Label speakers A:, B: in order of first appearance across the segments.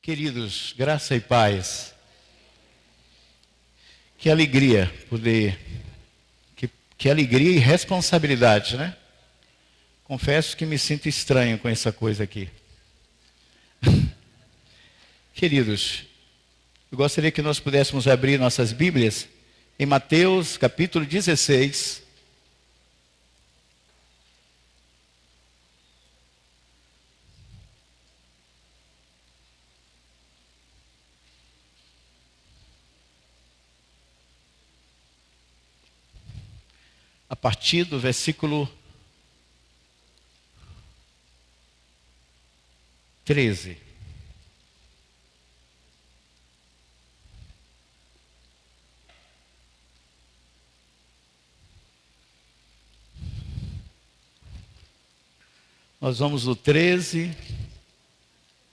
A: Queridos, graça e paz. Que alegria poder, que alegria e responsabilidade, né? Confesso que me sinto estranho com essa coisa aqui. Queridos, eu gostaria que nós pudéssemos abrir nossas Bíblias em Mateus capítulo 16. A partir do versículo 13. Nós vamos do 13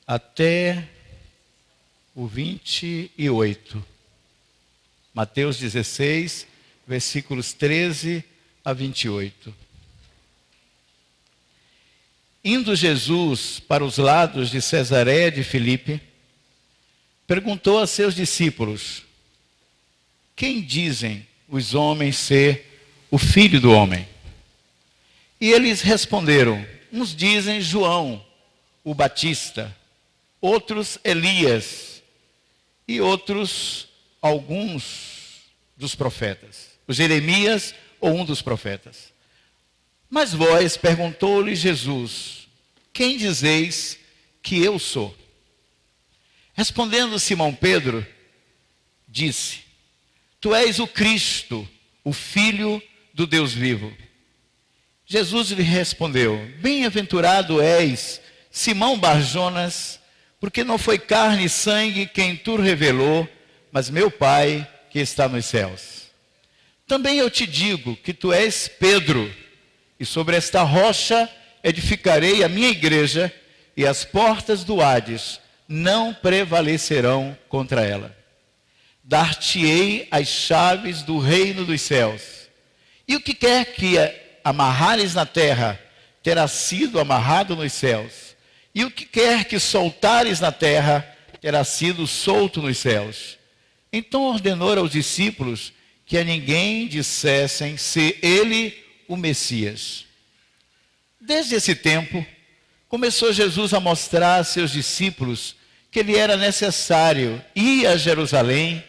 A: até o 28. Mateus 16, versículos 13 a 28. Indo Jesus para os lados de Cesareia de Filipe, perguntou a seus discípulos: quem dizem os homens ser o Filho do Homem? E eles responderam: uns dizem João, o Batista, outros Elias, e outros alguns dos profetas, o Jeremias ou um dos profetas. Mas vós, perguntou-lhe Jesus, quem dizeis que eu sou? Respondendo Simão Pedro, disse: tu és o Cristo, o Filho do Deus vivo. Jesus lhe respondeu: bem-aventurado és, Simão Barjonas, porque não foi carne e sangue quem tu revelou, mas meu Pai que está nos céus. Também eu te digo que tu és Pedro, e sobre esta rocha edificarei a minha igreja, e as portas do Hades não prevalecerão contra ela. Dar-te-ei as chaves do reino dos céus, e o que quer que amarrares na terra, terá sido amarrado nos céus, e o que quer que soltares na terra, terá sido solto nos céus. Então ordenou aos discípulos que a ninguém dissessem ser ele o Messias. Desde esse tempo, começou Jesus a mostrar a seus discípulos que lhe era necessário ir a Jerusalém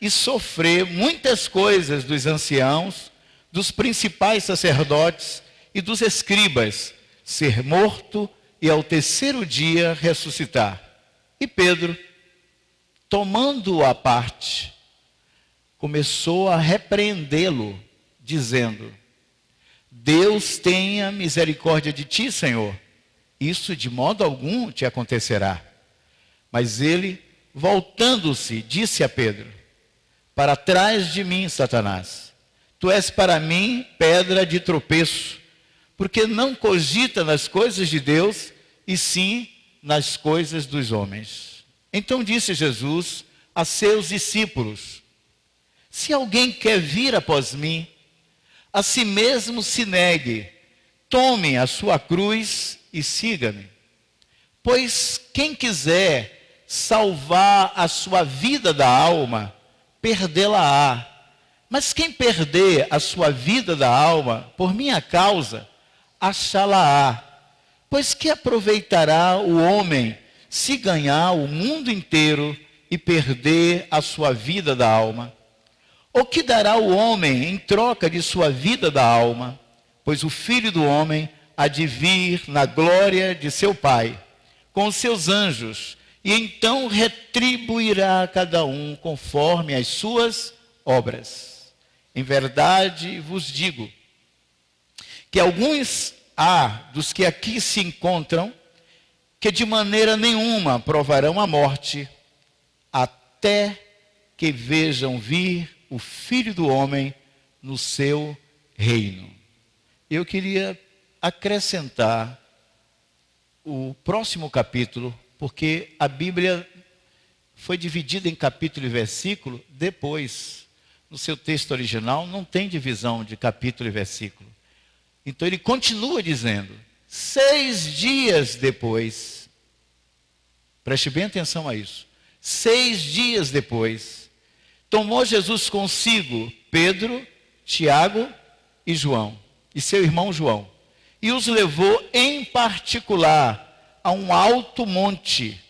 A: e sofrer muitas coisas dos anciãos, dos principais sacerdotes e dos escribas, ser morto e ao terceiro dia ressuscitar. E Pedro, tomando-o à parte, começou a repreendê-lo, dizendo: Deus tenha misericórdia de ti, Senhor. Isso de modo algum te acontecerá. Mas ele, voltando-se, disse a Pedro: para trás de mim, Satanás. Tu és para mim pedra de tropeço, porque não cogita nas coisas de Deus, e sim nas coisas dos homens. Então disse Jesus a seus discípulos: se alguém quer vir após mim, a si mesmo se negue, tome a sua cruz e siga-me. Pois quem quiser salvar a sua vida da alma, perdê-la-á. Mas quem perder a sua vida da alma, por minha causa, achá-la-á. Pois que aproveitará o homem se ganhar o mundo inteiro e perder a sua vida da alma? O que dará o homem em troca de sua vida da alma? Pois o Filho do Homem há de vir na glória de seu Pai, com os seus anjos, e então retribuirá a cada um conforme as suas obras. Em verdade vos digo, que alguns há dos que aqui se encontram, que de maneira nenhuma provarão a morte, até que vejam vir o Filho do Homem no seu reino. Eu queria acrescentar o próximo capítulo, porque a Bíblia foi dividida em capítulo e versículo depois. No seu texto original não tem divisão de capítulo e versículo. Então ele continua dizendo: 6 dias depois, Preste bem atenção a isso. 6 dias depois, tomou Jesus consigo Pedro, Tiago e João, e seu irmão João, e os levou em particular a um alto monte,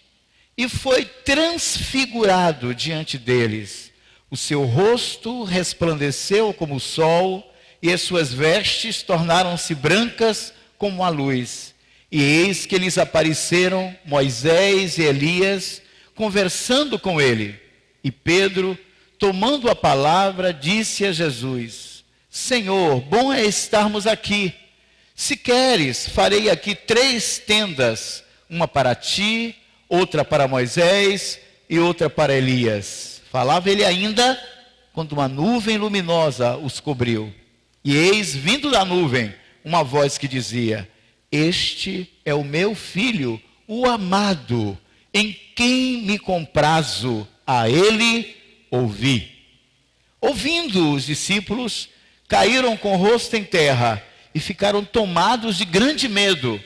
A: e foi transfigurado diante deles. O seu rosto resplandeceu como o sol, e as suas vestes tornaram-se brancas como a luz. E eis que lhes apareceram Moisés e Elias, conversando com ele. E Pedro, tomando a palavra, disse a Jesus: Senhor, bom é estarmos aqui. Se queres, farei aqui 3 tendas, uma para ti, outra para Moisés e outra para Elias. Falava ele ainda, quando uma nuvem luminosa os cobriu. E eis, vindo da nuvem, uma voz que dizia: Este é o meu filho, o amado, em quem me comprazo, a ele ouvi. Ouvindo, os discípulos caíram com o rosto em terra e ficaram tomados de grande medo.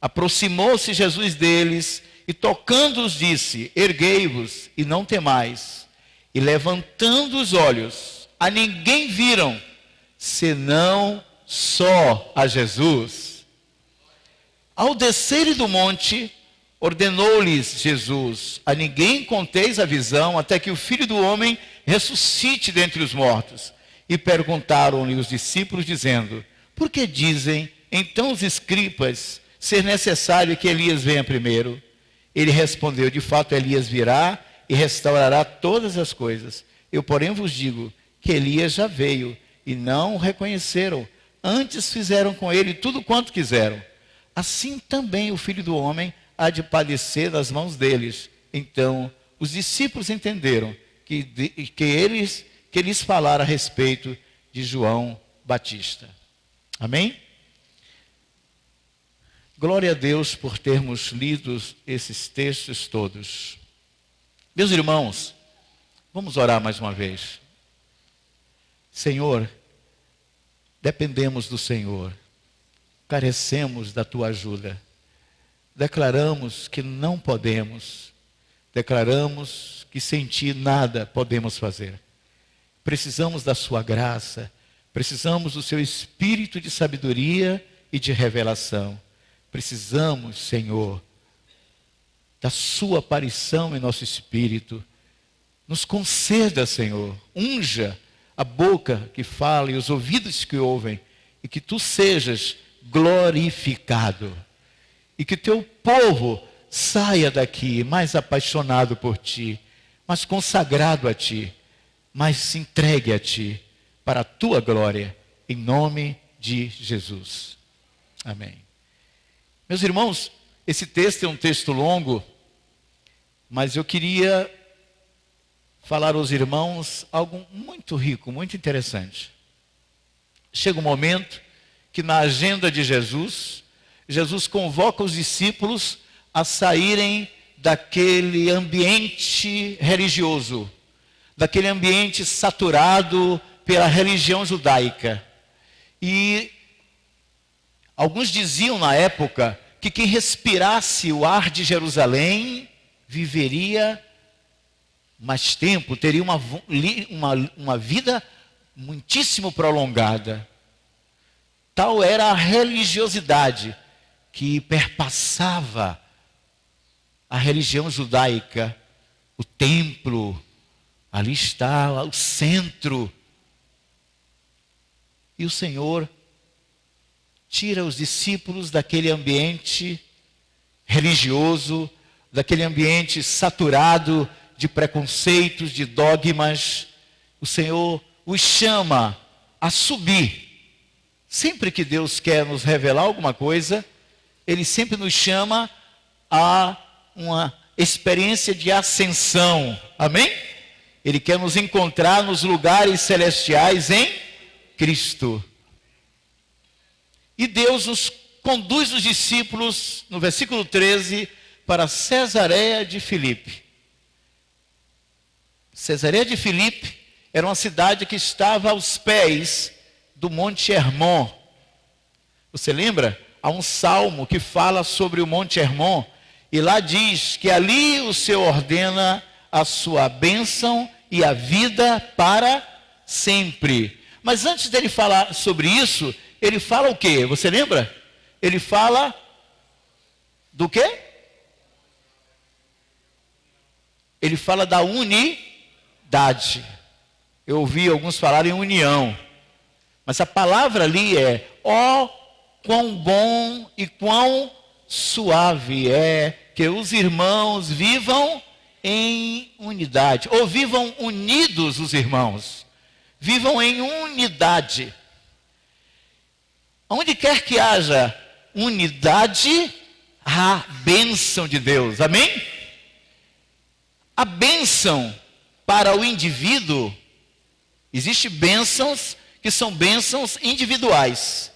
A: Aproximou-se Jesus deles e, tocando-os, disse: Erguei-vos e não temais. E levantando os olhos, a ninguém viram, senão só a Jesus. Ao descerem do monte, ordenou-lhes Jesus: A ninguém conteis a visão, até que o Filho do Homem ressuscite dentre os mortos. E perguntaram-lhe os discípulos, dizendo: Por que dizem então os escribas ser necessário que Elias venha primeiro? Ele respondeu: De fato, Elias virá e restaurará todas as coisas. Eu, porém, vos digo que Elias já veio e não o reconheceram. Antes fizeram com ele tudo quanto quiseram. Assim também o Filho do Homem há de padecer das mãos deles. Então os discípulos entenderam que eles falaram a respeito de João Batista. Amém? Glória a Deus por termos lido esses textos todos. Meus irmãos, vamos orar mais uma vez. Senhor, dependemos do Senhor, carecemos da Tua ajuda. Declaramos que não podemos, declaramos que sem Ti nada podemos fazer. Precisamos da Sua graça, precisamos do Seu Espírito de sabedoria e de revelação. Precisamos, Senhor, da Sua aparição em nosso espírito. Nos conceda, Senhor, unja a boca que fala e os ouvidos que ouvem, e que Tu sejas glorificado. E que Teu povo saia daqui mais apaixonado por Ti, mais consagrado a Ti, mais se entregue a Ti, para a Tua glória, em nome de Jesus. Amém. Meus irmãos, esse texto é um texto longo, mas eu queria falar aos irmãos algo muito rico, muito interessante. Chega um momento que na agenda de Jesus, Jesus convoca os discípulos a saírem daquele ambiente religioso, daquele ambiente saturado pela religião judaica. E alguns diziam na época que quem respirasse o ar de Jerusalém viveria mais tempo, teria uma vida muitíssimo prolongada. Tal era a religiosidade que perpassava a religião judaica. O templo, ali está o centro. E o Senhor tira os discípulos daquele ambiente religioso, daquele ambiente saturado de preconceitos, de dogmas. O Senhor os chama a subir. Sempre que Deus quer nos revelar alguma coisa, Ele sempre nos chama a uma experiência de ascensão. Amém? Ele quer nos encontrar nos lugares celestiais em Cristo. E Deus nos conduz os discípulos, no versículo 13, para Cesareia de Filipe. Cesareia de Filipe era uma cidade que estava aos pés do Monte Hermon. Você lembra? Há um salmo que fala sobre o Monte Hermon, E lá diz que ali o Senhor ordena a sua bênção e a vida para sempre. Mas antes dele falar sobre isso, ele fala o quê? Você lembra? Ele fala do quê? Ele fala da unidade. Eu ouvi alguns falarem união. Mas a palavra ali é: ó, quão bom e quão suave é que os irmãos vivam em unidade. Ou vivam unidos os irmãos. Vivam em unidade. Onde quer que haja unidade, há bênção de Deus. Amém? A bênção para o indivíduo, existem bênçãos que são bênçãos individuais,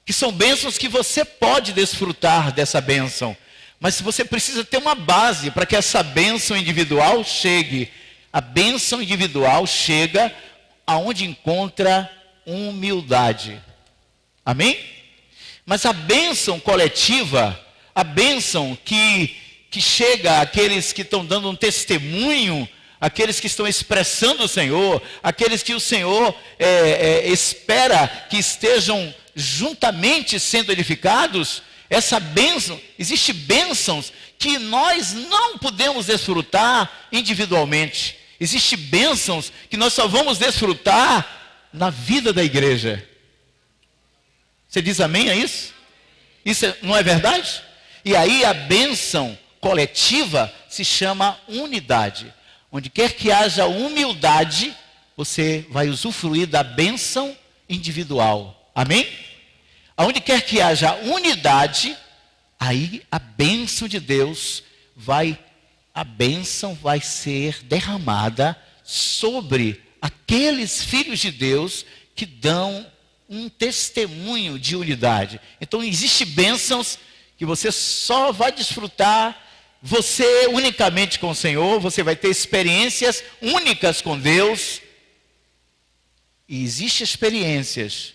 A: que são bênçãos que você pode desfrutar dessa bênção, mas você precisa ter uma base para que essa bênção individual chegue. A bênção individual chega aonde encontra humildade. Amém? Mas a bênção coletiva, a bênção que chega àqueles que estão dando um testemunho, aqueles que estão expressando o Senhor, aqueles que o Senhor espera que estejam juntamente sendo edificados, essa bênção, existem bênçãos que nós não podemos desfrutar individualmente. Existem bênçãos que nós só vamos desfrutar na vida da igreja. Você diz amém a isso? Isso não é verdade? E aí a bênção coletiva se chama unidade. Onde quer que haja humildade, você vai usufruir da bênção individual. Amém? Aonde quer que haja unidade, aí a bênção de Deus a bênção vai ser derramada sobre aqueles filhos de Deus que dão um testemunho de unidade. Então existem bênçãos que você só vai desfrutar você unicamente com o Senhor, você vai ter experiências únicas com Deus. E existem experiências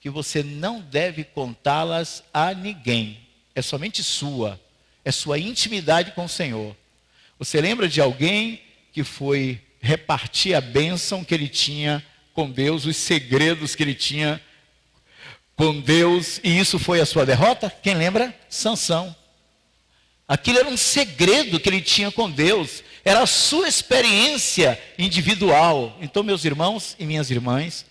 A: que você não deve contá-las a ninguém. É somente sua. É sua intimidade com o Senhor. Você lembra de alguém que foi repartir a bênção que ele tinha com Deus, os segredos que ele tinha com Deus, e isso foi a sua derrota? Quem lembra? Sansão. Aquilo era um segredo que ele tinha com Deus, era a sua experiência individual. Então, meus irmãos e minhas irmãs,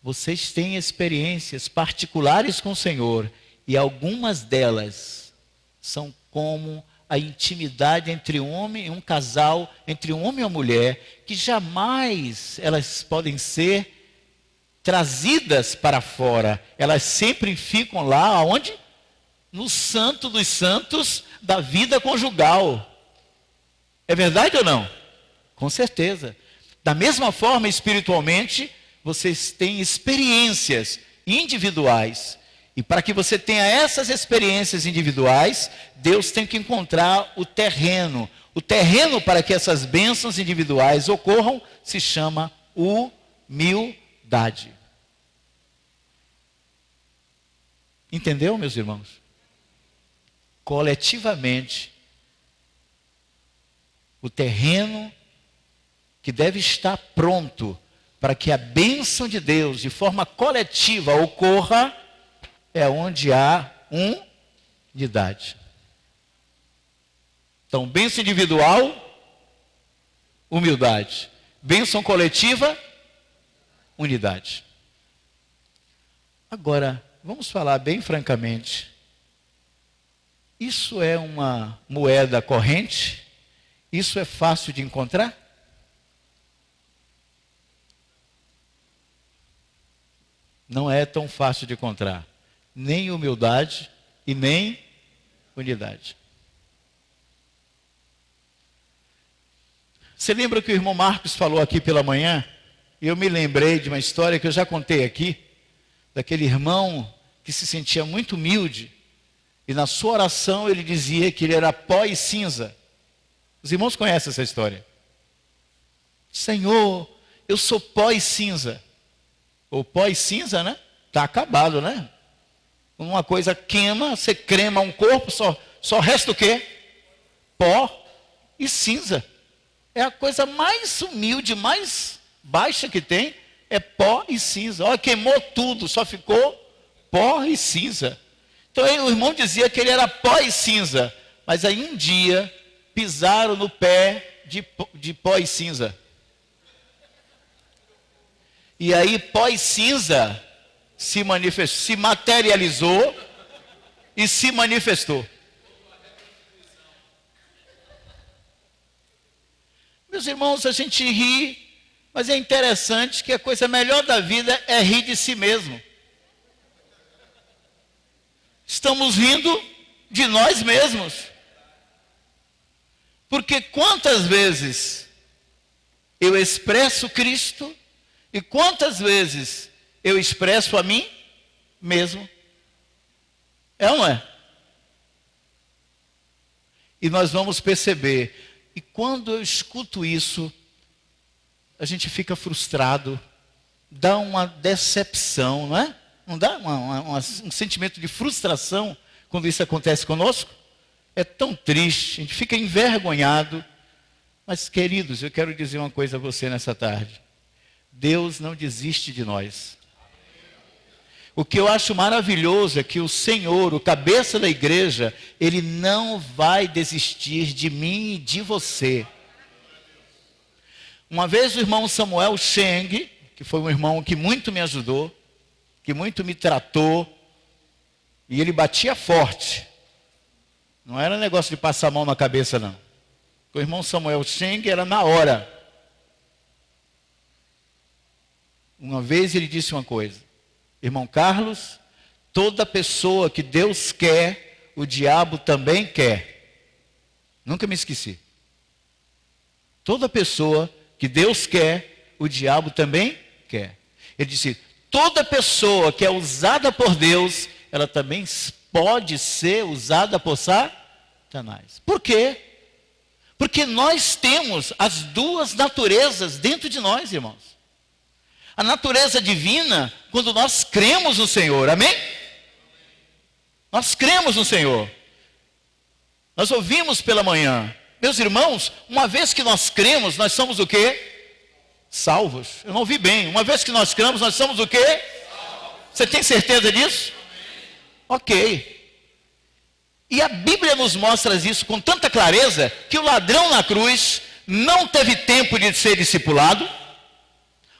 A: vocês têm experiências particulares com o Senhor, e algumas delas são como a intimidade entre um homem e um casal, entre um homem e uma mulher, que jamais elas podem ser trazidas para fora. Elas sempre ficam lá, aonde? No santo dos santos da vida conjugal. É verdade ou não? Com certeza. Da mesma forma, espiritualmente, vocês têm experiências individuais. E para que você tenha essas experiências individuais, Deus tem que encontrar o terreno. O terreno para que essas bênçãos individuais ocorram se chama humildade. Entendeu, meus irmãos? Coletivamente, o terreno que deve estar pronto para que a bênção de Deus, de forma coletiva, ocorra, é onde há unidade. Então, bênção individual, humildade. Bênção coletiva, unidade. Agora, vamos falar bem francamente. Isso é uma moeda corrente? Isso é fácil de encontrar? Não é tão fácil de encontrar. Nem humildade e nem unidade. Você lembra que o irmão Marcos falou aqui pela manhã? E eu me lembrei de uma história que eu já contei aqui, daquele irmão que se sentia muito humilde, e na sua oração ele dizia que ele era pó e cinza. Os irmãos conhecem essa história. Senhor, eu sou pó e cinza. Ou pó e cinza, né? Está acabado, né? Uma coisa queima, você crema um corpo, Só resta o quê? Pó e cinza. É a coisa mais humilde, mais baixa que tem, é pó e cinza. Olha, queimou tudo, só ficou pó e cinza. Então aí, o irmão dizia que ele era pó e cinza, mas aí um dia pisaram no pé de pó e cinza. E aí pó e cinza se manifestou, se materializou e se manifestou. Meus irmãos, a gente ri, mas é interessante que a coisa melhor da vida é rir de si mesmo. Estamos rindo de nós mesmos. Porque quantas vezes eu expresso Cristo e quantas vezes eu expresso a mim mesmo? É ou não é? E nós vamos perceber, e quando eu escuto isso, a gente fica frustrado, dá uma decepção, não é? Não dá um sentimento de frustração quando isso acontece conosco? É tão triste, a gente fica envergonhado. Mas, queridos, eu quero dizer uma coisa a você nessa tarde. Deus não desiste de nós. O que eu acho maravilhoso é que o Senhor, o cabeça da igreja, Ele não vai desistir de mim e de você. Uma vez o irmão Samuel Cheng, que foi um irmão que muito me ajudou, que muito me tratou, e ele batia forte. Não era negócio de passar a mão na cabeça, não. O irmão Samuel Cheng era na hora. Uma vez ele disse uma coisa: irmão Carlos, toda pessoa que Deus quer, o diabo também quer. Nunca me esqueci. Toda pessoa que Deus quer, o diabo também quer. Ele disse, toda pessoa que é usada por Deus, ela também pode ser usada por Satanás. Por quê? Porque nós temos as duas naturezas dentro de nós, irmãos. A natureza divina, quando nós cremos no Senhor, amém? Nós cremos no Senhor. Nós ouvimos pela manhã. Meus irmãos, uma vez que nós cremos, nós somos o quê? Salvos. Eu não ouvi bem. Uma vez que nós cremos, nós somos o quê? Salvos. Você tem certeza disso? Amém. Ok. E a Bíblia nos mostra isso com tanta clareza, que o ladrão na cruz não teve tempo de ser discipulado.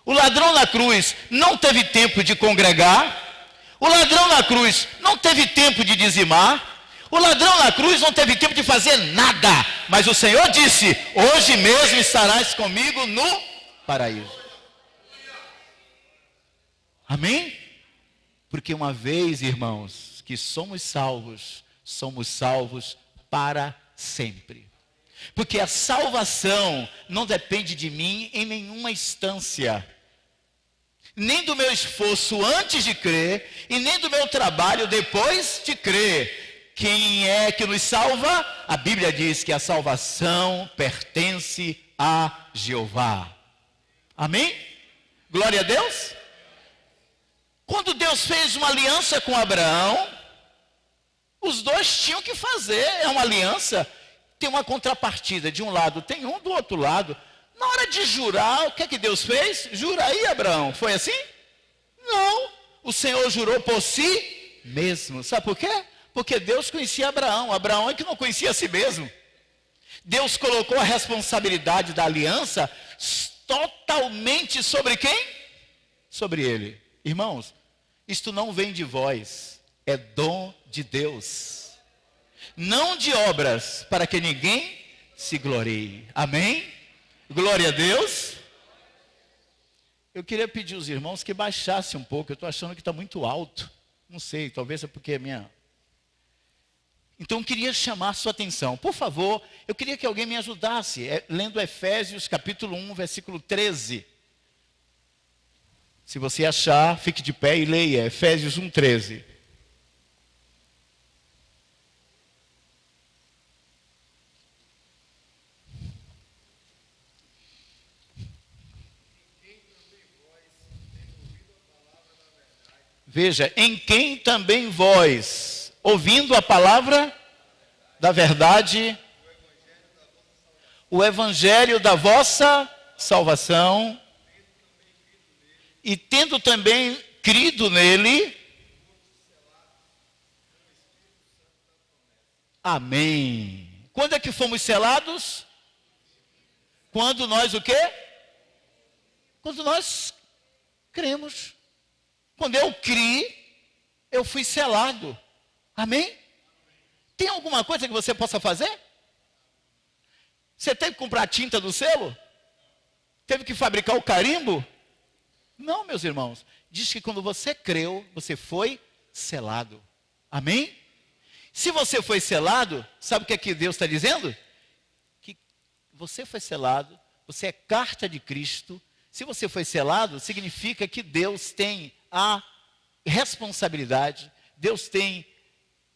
A: O ladrão na cruz não teve tempo de congregar. O ladrão na cruz não teve tempo de dizimar. O ladrão na cruz não teve tempo de fazer nada. Mas o Senhor disse, hoje mesmo estarás comigo no paraíso. Amém? Porque uma vez, irmãos, que somos salvos para sempre. Porque a salvação não depende de mim em nenhuma instância. Nem do meu esforço antes de crer, e nem do meu trabalho depois de crer. Quem é que nos salva? A Bíblia diz que a salvação pertence a Jeová. Amém? Glória a Deus. Quando Deus fez uma aliança com Abraão, os dois tinham que fazer. É uma aliança, tem uma contrapartida. De um lado tem um, do outro lado. Na hora de jurar, o que é que Deus fez? Jura aí, Abraão. Foi assim? Não. O Senhor jurou por si mesmo. Sabe por quê? Porque Deus conhecia Abraão. Abraão é que não conhecia a si mesmo. Deus colocou a responsabilidade da aliança totalmente sobre quem? Sobre ele. Irmãos, isto não vem de vós, é dom de Deus. Não de obras, para que ninguém se glorie. Amém? Glória a Deus. Eu queria pedir aos irmãos que baixassem um pouco. Eu estou achando que está muito alto. Não sei, talvez é porque é minha... Então eu queria chamar a sua atenção. Por favor, eu queria que alguém me ajudasse. Lendo Efésios capítulo 1, versículo 13. Se você achar, fique de pé e leia. Efésios 1, 13. Veja, em quem também vós, ouvindo a palavra, da verdade, o evangelho da vossa salvação, e tendo também crido nele, amém. Quando é que fomos selados? Quando nós o quê? Quando nós cremos. Quando eu criei, eu fui selado. Amém? Tem alguma coisa que você possa fazer? Você teve que comprar tinta do selo? Teve que fabricar o carimbo? Não, meus irmãos. Diz que quando você creu, você foi selado. Amém? Se você foi selado, sabe o que é que Deus está dizendo? Que você foi selado, você é carta de Cristo. Se você foi selado, significa que Deus tem a responsabilidade, Deus tem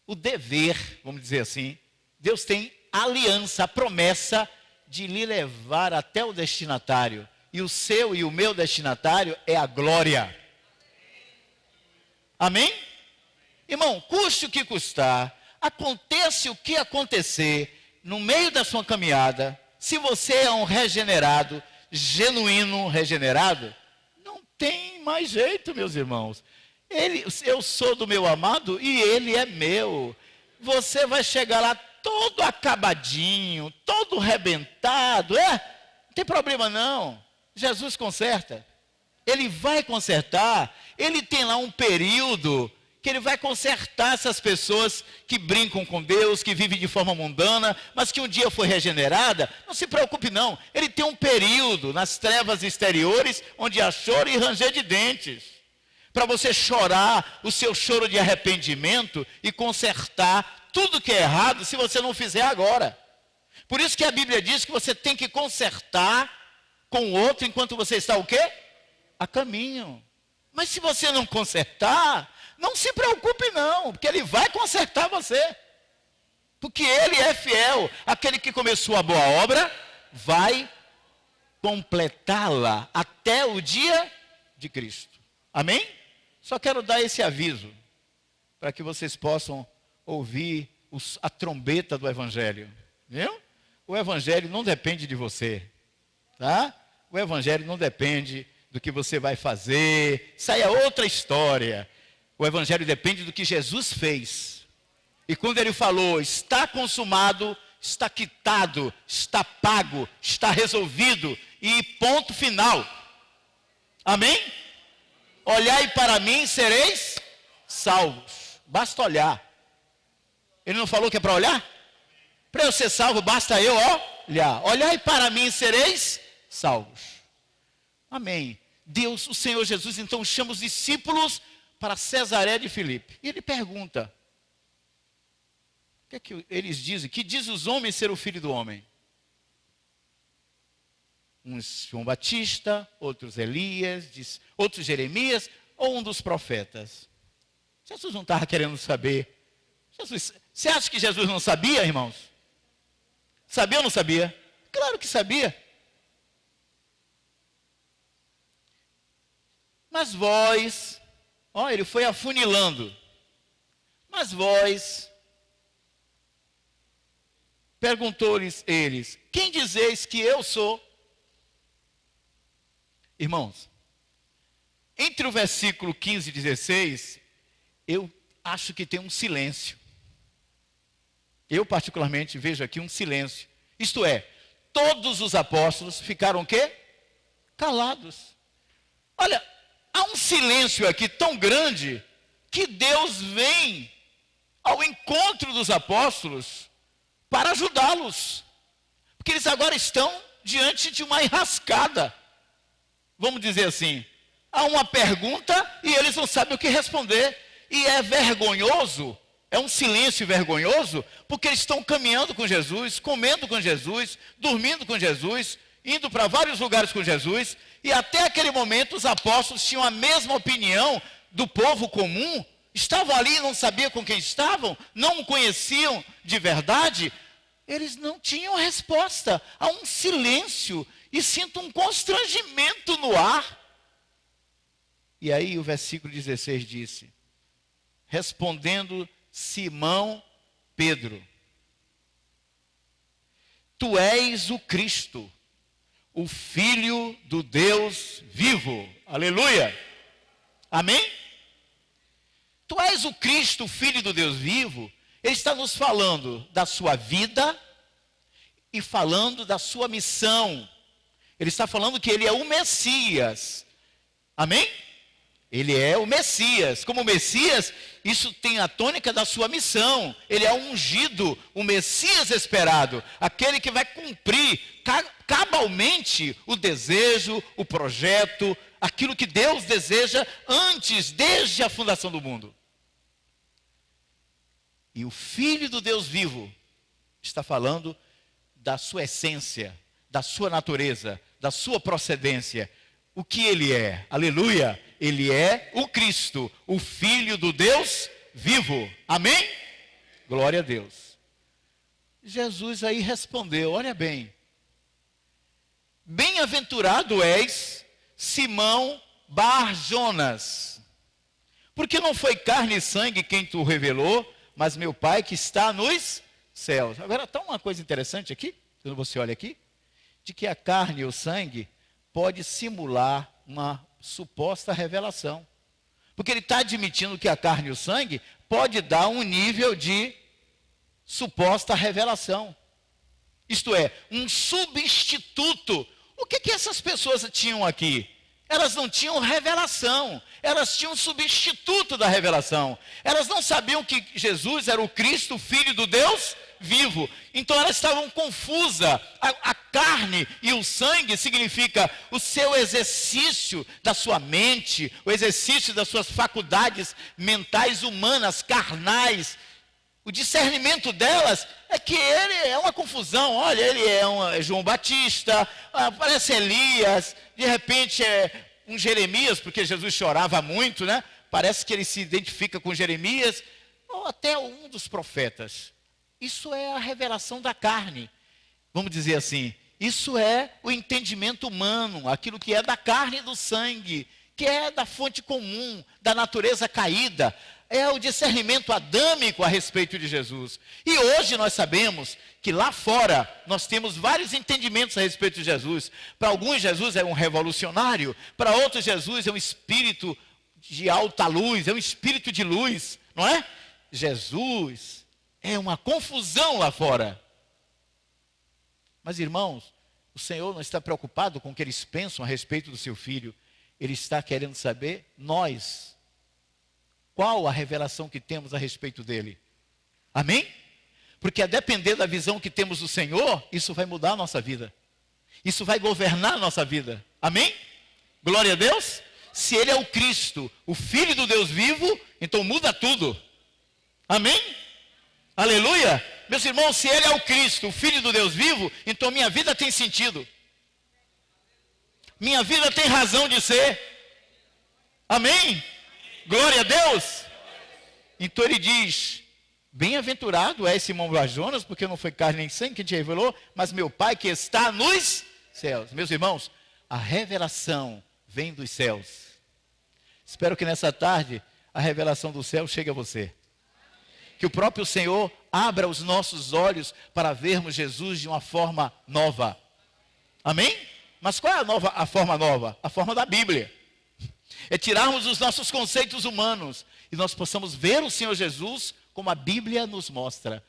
A: o dever, vamos dizer assim, Deus tem a aliança, a promessa de lhe levar até o destinatário. E o seu e o meu destinatário é a glória. Amém? Irmão, custe o que custar, aconteça o que acontecer, no meio da sua caminhada, se você é um regenerado, genuíno regenerado, não tem mais jeito, meus irmãos. Eu sou do meu amado e ele é meu. Você vai chegar lá todo acabadinho, todo rebentado, não tem problema não. Jesus conserta. Ele vai consertar. Ele tem lá um período que ele vai consertar essas pessoas que brincam com Deus, que vivem de forma mundana, mas que um dia foi regenerada. Não se preocupe não, ele tem um período nas trevas exteriores, onde há choro e ranger de dentes, para você chorar o seu choro de arrependimento e consertar tudo que é errado, se você não fizer agora. Por isso que a Bíblia diz que você tem que consertar com o outro, enquanto você está o quê? A caminho. Mas se você não consertar, não se preocupe não, porque ele vai consertar você. Porque ele é fiel. Aquele que começou a boa obra, vai completá-la até o dia de Cristo. Amém? Só quero dar esse aviso, para que vocês possam ouvir a trombeta do Evangelho. Viu? O Evangelho não depende de você. Tá? O Evangelho não depende do que você vai fazer. Isso aí é outra história. O Evangelho depende do que Jesus fez. E quando ele falou, está consumado, está quitado, está pago, está resolvido, e ponto final. Amém? Olhai para mim, sereis salvos. Basta olhar. Ele não falou que é para olhar? Para eu ser salvo, basta eu olhar. Olhai para mim, sereis salvos. Amém. Deus, o Senhor Jesus, então chama os discípulos para Cesareia de Filipe. E ele pergunta, o que é que eles dizem? Que diz os homens ser o filho do homem? Uns João Batista, outros Elias, outros Jeremias, ou um dos profetas. Jesus não estava querendo saber. Você acha que Jesus não sabia, irmãos? Sabia ou não sabia? Claro que sabia. Mas vós, ele foi afunilando. Mas vós, perguntou-lhes eles, quem dizeis que eu sou? Irmãos, entre o versículo 15 e 16, eu acho que tem um silêncio. Eu particularmente vejo aqui um silêncio. Isto é, todos os apóstolos ficaram o quê? Calados. Olha, há um silêncio aqui tão grande que Deus vem ao encontro dos apóstolos para ajudá-los. Porque eles agora estão diante de uma enrascada. Vamos dizer assim, há uma pergunta e eles não sabem o que responder. E é vergonhoso, é um silêncio vergonhoso, porque eles estão caminhando com Jesus, comendo com Jesus, dormindo com Jesus, indo para vários lugares com Jesus, e até aquele momento os apóstolos tinham a mesma opinião do povo comum, estavam ali e não sabiam com quem estavam, não o conheciam de verdade, eles não tinham resposta, há um silêncio, e sinto um constrangimento no ar. E aí o versículo 16 disse, respondendo Simão Pedro, tu és o Cristo, o Filho do Deus vivo. Aleluia. Amém? Tu és o Cristo, o Filho do Deus vivo. Ele está nos falando da sua vida e falando da sua missão. Ele está falando que ele é o Messias. Amém? Ele é o Messias. Como Messias, isso tem a tônica da sua missão. Ele é o ungido, o Messias esperado. Aquele que vai cumprir cabalmente o desejo, o projeto, aquilo que Deus deseja antes, desde a fundação do mundo. E o Filho do Deus vivo está falando da sua essência, da sua natureza, da sua procedência. O que ele é? Aleluia! Ele é o Cristo, o Filho do Deus vivo. Amém? Glória a Deus. Jesus aí respondeu, olha bem. Bem-aventurado és, Simão Bar-Jonas, porque não foi carne e sangue quem tu revelou, mas meu Pai que está nos céus. Agora está uma coisa interessante aqui, quando você olha aqui, de que a carne e o sangue pode simular uma suposta revelação. Porque ele está admitindo que a carne e o sangue pode dar um nível de suposta revelação. Isto é, um substituto. O que essas pessoas tinham aqui? Elas não tinham revelação, elas tinham um substituto da revelação. Elas não sabiam que Jesus era o Cristo, o Filho do Deus vivo. Então elas estavam confusas. A carne e o sangue significa o seu exercício da sua mente, o exercício das suas faculdades mentais humanas, carnais. O discernimento delas é que ele é uma confusão. Olha, ele é João Batista, parece Elias, de repente é um Jeremias, porque Jesus chorava muito, né? Parece que ele se identifica com Jeremias, ou até um dos profetas. Isso é a revelação da carne. Vamos dizer assim, isso é o entendimento humano, aquilo que é da carne e do sangue, que é da fonte comum, da natureza caída. É o discernimento adâmico a respeito de Jesus. E hoje nós sabemos que lá fora nós temos vários entendimentos a respeito de Jesus. Para alguns Jesus é um revolucionário, para outros Jesus é um espírito de alta luz, é um espírito de luz, não é? Jesus é uma confusão lá fora. Mas irmãos, o Senhor não está preocupado com o que eles pensam a respeito do seu filho. Ele está querendo saber, nós, qual a revelação que temos a respeito dele. Amém? Porque a depender da visão que temos do Senhor, isso vai mudar a nossa vida. Isso vai governar a nossa vida. Amém? Glória a Deus. Se ele é o Cristo, o Filho do Deus vivo, então muda tudo. Amém? Aleluia. Meus irmãos, se ele é o Cristo, o Filho do Deus vivo, então minha vida tem sentido. Minha vida tem razão de ser. Amém? Glória a Deus. Então ele diz, bem-aventurado é Simão Bar-Jonas, porque não foi carne nem sangue que te revelou, mas meu Pai que está nos céus. Meus irmãos, a revelação vem dos céus. Espero que nessa tarde a revelação do céu chegue a você. Que o próprio Senhor abra os nossos olhos para vermos Jesus de uma forma nova. Amém? Mas qual é a forma nova? A forma da Bíblia. É tirarmos os nossos conceitos humanos e nós possamos ver o Senhor Jesus como a Bíblia nos mostra.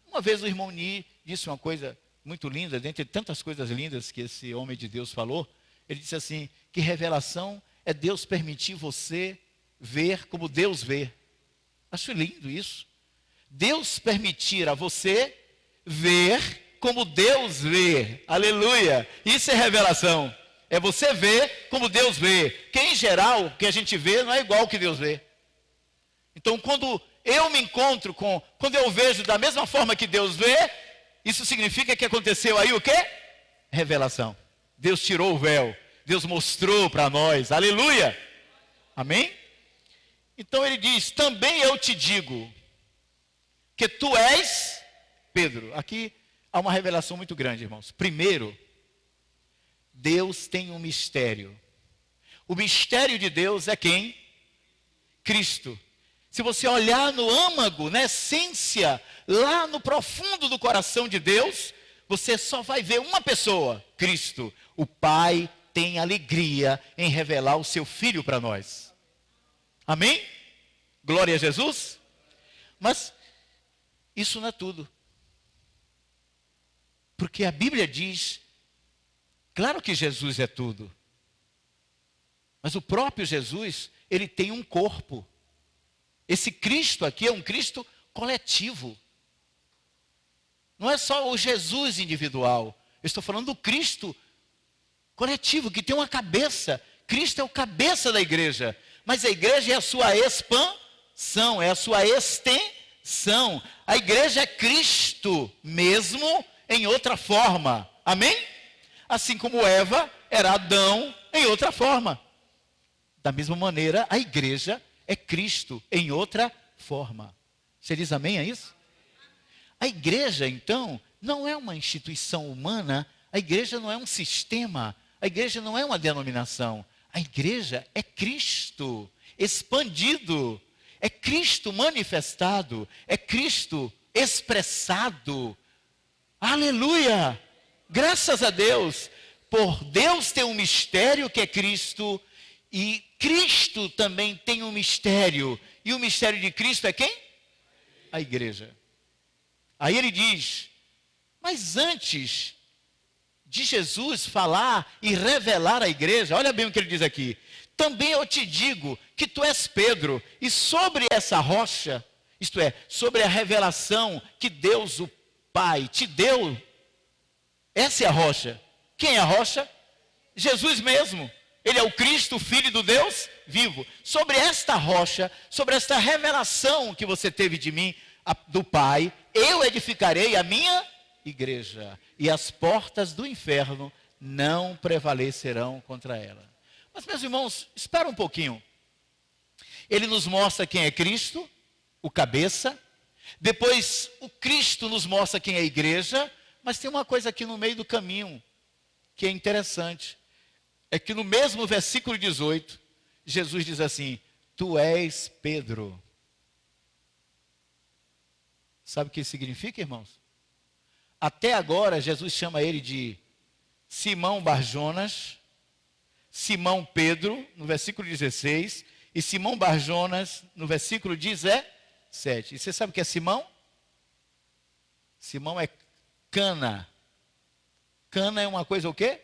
A: Uma vez o irmão Ni disse uma coisa muito linda, dentre tantas coisas lindas que esse homem de Deus falou. Ele disse assim, que revelação é Deus permitir você ver como Deus vê. Acho lindo isso. Deus permitir a você ver como Deus vê. Aleluia. Isso é revelação. É você ver como Deus vê. Que em geral, o que a gente vê não é igual ao que Deus vê. Então, quando eu me encontro quando eu vejo da mesma forma que Deus vê, isso significa que aconteceu aí o quê? Revelação. Deus tirou o véu. Deus mostrou para nós. Aleluia. Amém? Então ele diz, também eu te digo, que tu és Pedro. Aqui há uma revelação muito grande, irmãos. Primeiro, Deus tem um mistério. O mistério de Deus é quem? Cristo. Se você olhar no âmago, na essência, lá no profundo do coração de Deus, você só vai ver uma pessoa, Cristo. O Pai tem alegria em revelar o seu Filho para nós. Amém? Glória a Jesus. Mas isso não é tudo. Porque a Bíblia diz, claro que Jesus é tudo. Mas o próprio Jesus, ele tem um corpo. Esse Cristo aqui é um Cristo coletivo. Não é só o Jesus individual. Eu estou falando do Cristo coletivo, que tem uma cabeça. Cristo é o cabeça da igreja. Mas a igreja é a sua expansão, é a sua extensão. A igreja é Cristo mesmo em outra forma. Amém? Assim como Eva era Adão em outra forma. Da mesma maneira, a igreja é Cristo em outra forma. Você diz amém a isso? A igreja, então, não é uma instituição humana, a igreja não é um sistema, a igreja não é uma denominação. A igreja é Cristo expandido, é Cristo manifestado, é Cristo expressado. Aleluia! Graças a Deus, por Deus ter um mistério que é Cristo, e Cristo também tem um mistério. E o mistério de Cristo é quem? A igreja. Aí ele diz, mas antes de Jesus falar e revelar a igreja, olha bem o que ele diz aqui. Também eu te digo que tu és Pedro, e sobre essa rocha, isto é, sobre a revelação que Deus o Pai te deu, essa é a rocha. Quem é a rocha? Jesus mesmo. Ele é o Cristo, o Filho do Deus vivo. Sobre esta rocha, sobre esta revelação que você teve de mim, do Pai, eu edificarei a minha igreja. E as portas do inferno não prevalecerão contra ela. Mas, meus irmãos, espera um pouquinho. Ele nos mostra quem é Cristo, o cabeça. Depois, o Cristo nos mostra quem é a igreja. Mas tem uma coisa aqui no meio do caminho que é interessante. É que no mesmo versículo 18, Jesus diz assim, tu és Pedro. Sabe o que isso significa, irmãos? Até agora, Jesus chama ele de Simão Barjonas, Simão Pedro, no versículo 16, e Simão Barjonas, no versículo 17. E você sabe o que é Simão? Simão é cana. Cana é uma coisa o quê?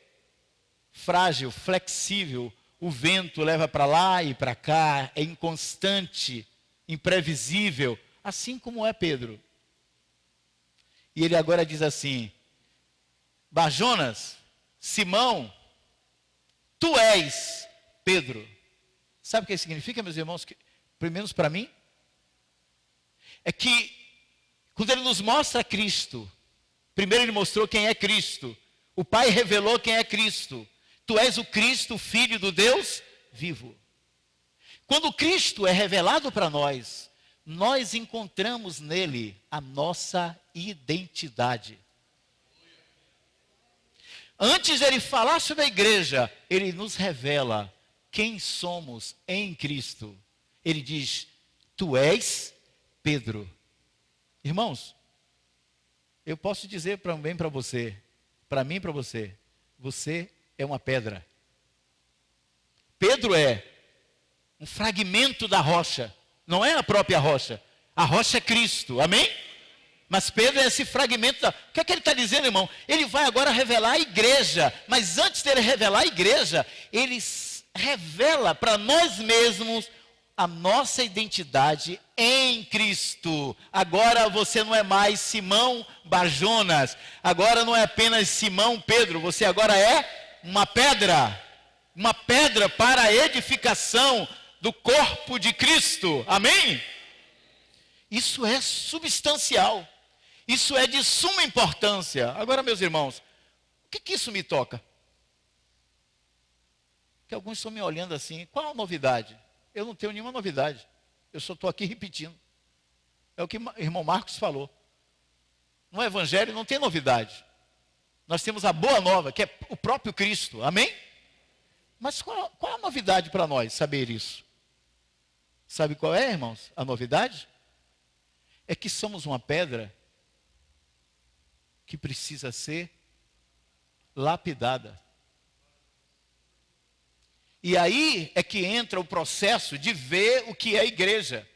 A: Frágil, flexível, o vento leva para lá e para cá, é inconstante, imprevisível, assim como é Pedro. E ele agora diz assim, Barjonas, Simão, tu és Pedro. Sabe o que isso significa, meus irmãos? Pelo menos para mim, é que quando ele nos mostra Cristo, primeiro ele mostrou quem é Cristo, o Pai revelou quem é Cristo. Tu és o Cristo, Filho do Deus vivo. Quando Cristo é revelado para nós, nós encontramos nele a nossa identidade. Antes de ele falar sobre a igreja, ele nos revela quem somos em Cristo. Ele diz, tu és Pedro. Irmãos, eu posso dizer bem para você, para mim e para você, você é uma pedra. Pedro é um fragmento da rocha. Não é a própria rocha. A rocha é Cristo. Amém? Mas Pedro é esse fragmento. O que é que ele está dizendo, irmão? Ele vai agora revelar a igreja. Mas antes dele revelar a igreja, ele revela para nós mesmos a nossa identidade em Cristo. Agora você não é mais Simão Barjonas. Agora não é apenas Simão Pedro. Você agora é uma pedra para a edificação do corpo de Cristo. Amém? Isso é substancial. Isso é de suma importância. Agora, meus irmãos, o que isso me toca? Que alguns estão me olhando assim, qual a novidade? Eu não tenho nenhuma novidade. Eu só estou aqui repetindo. É o que o irmão Marcos falou. No Evangelho não tem novidade. Nós temos a boa nova, que é o próprio Cristo. Amém? Mas qual a novidade para nós saber isso? Sabe qual é, irmãos? A novidade? É que somos uma pedra que precisa ser lapidada. E aí é que entra o processo de ver o que é a igreja.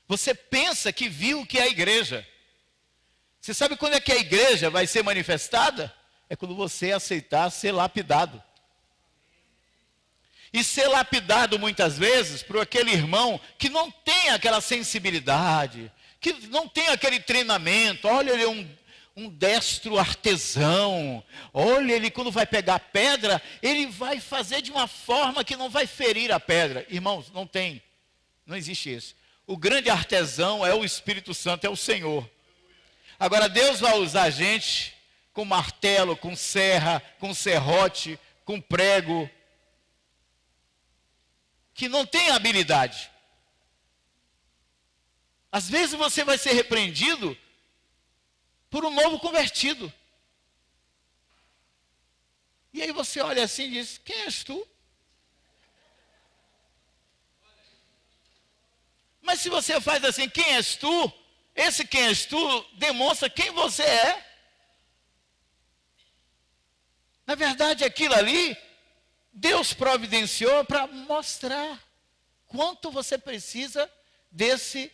A: Você pensa que viu o que é a igreja. Você sabe quando é que a igreja vai ser manifestada? É quando você aceitar ser lapidado. E ser lapidado muitas vezes por aquele irmão que não tem aquela sensibilidade, que não tem aquele treinamento. Olha, ele é um destro artesão. Olha, ele quando vai pegar pedra, ele vai fazer de uma forma que não vai ferir a pedra. Irmãos, não existe isso. O grande artesão é o Espírito Santo, é o Senhor. Agora Deus vai usar a gente com martelo, com serra, com serrote, com prego, que não tem habilidade. Às vezes você vai ser repreendido por um novo convertido. E aí você olha assim e diz: quem és tu? Mas se você faz assim, quem és tu? Esse quem és tu demonstra quem você é. Na verdade, aquilo ali, Deus providenciou para mostrar quanto você precisa desse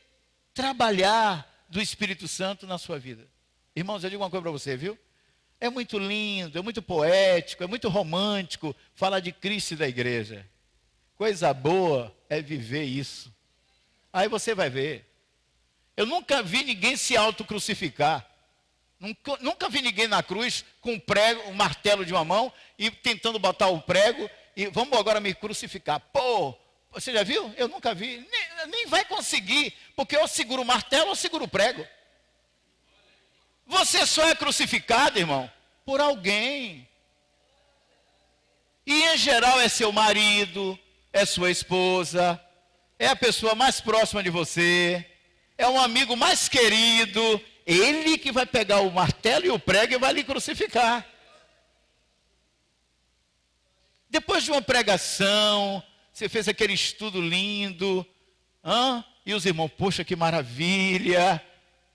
A: trabalhar do Espírito Santo na sua vida. Irmãos, eu digo uma coisa para você, viu? É muito lindo, é muito poético, é muito romântico falar de Cristo e da igreja. Coisa boa é viver isso. Aí você vai ver. Eu nunca vi ninguém se autocrucificar. Nunca vi ninguém na cruz com um prego, um martelo de uma mão e tentando botar o prego e vamos agora me crucificar. Pô, você já viu? Eu nunca vi. Nem vai conseguir, porque ou segura o martelo ou segura o prego. Você só é crucificado, irmão, por alguém. E em geral é seu marido, é sua esposa, é a pessoa mais próxima de você, é um amigo mais querido. Ele que vai pegar o martelo e o prego e vai lhe crucificar. Depois de uma pregação, você fez aquele estudo lindo, e os irmãos, poxa, que maravilha.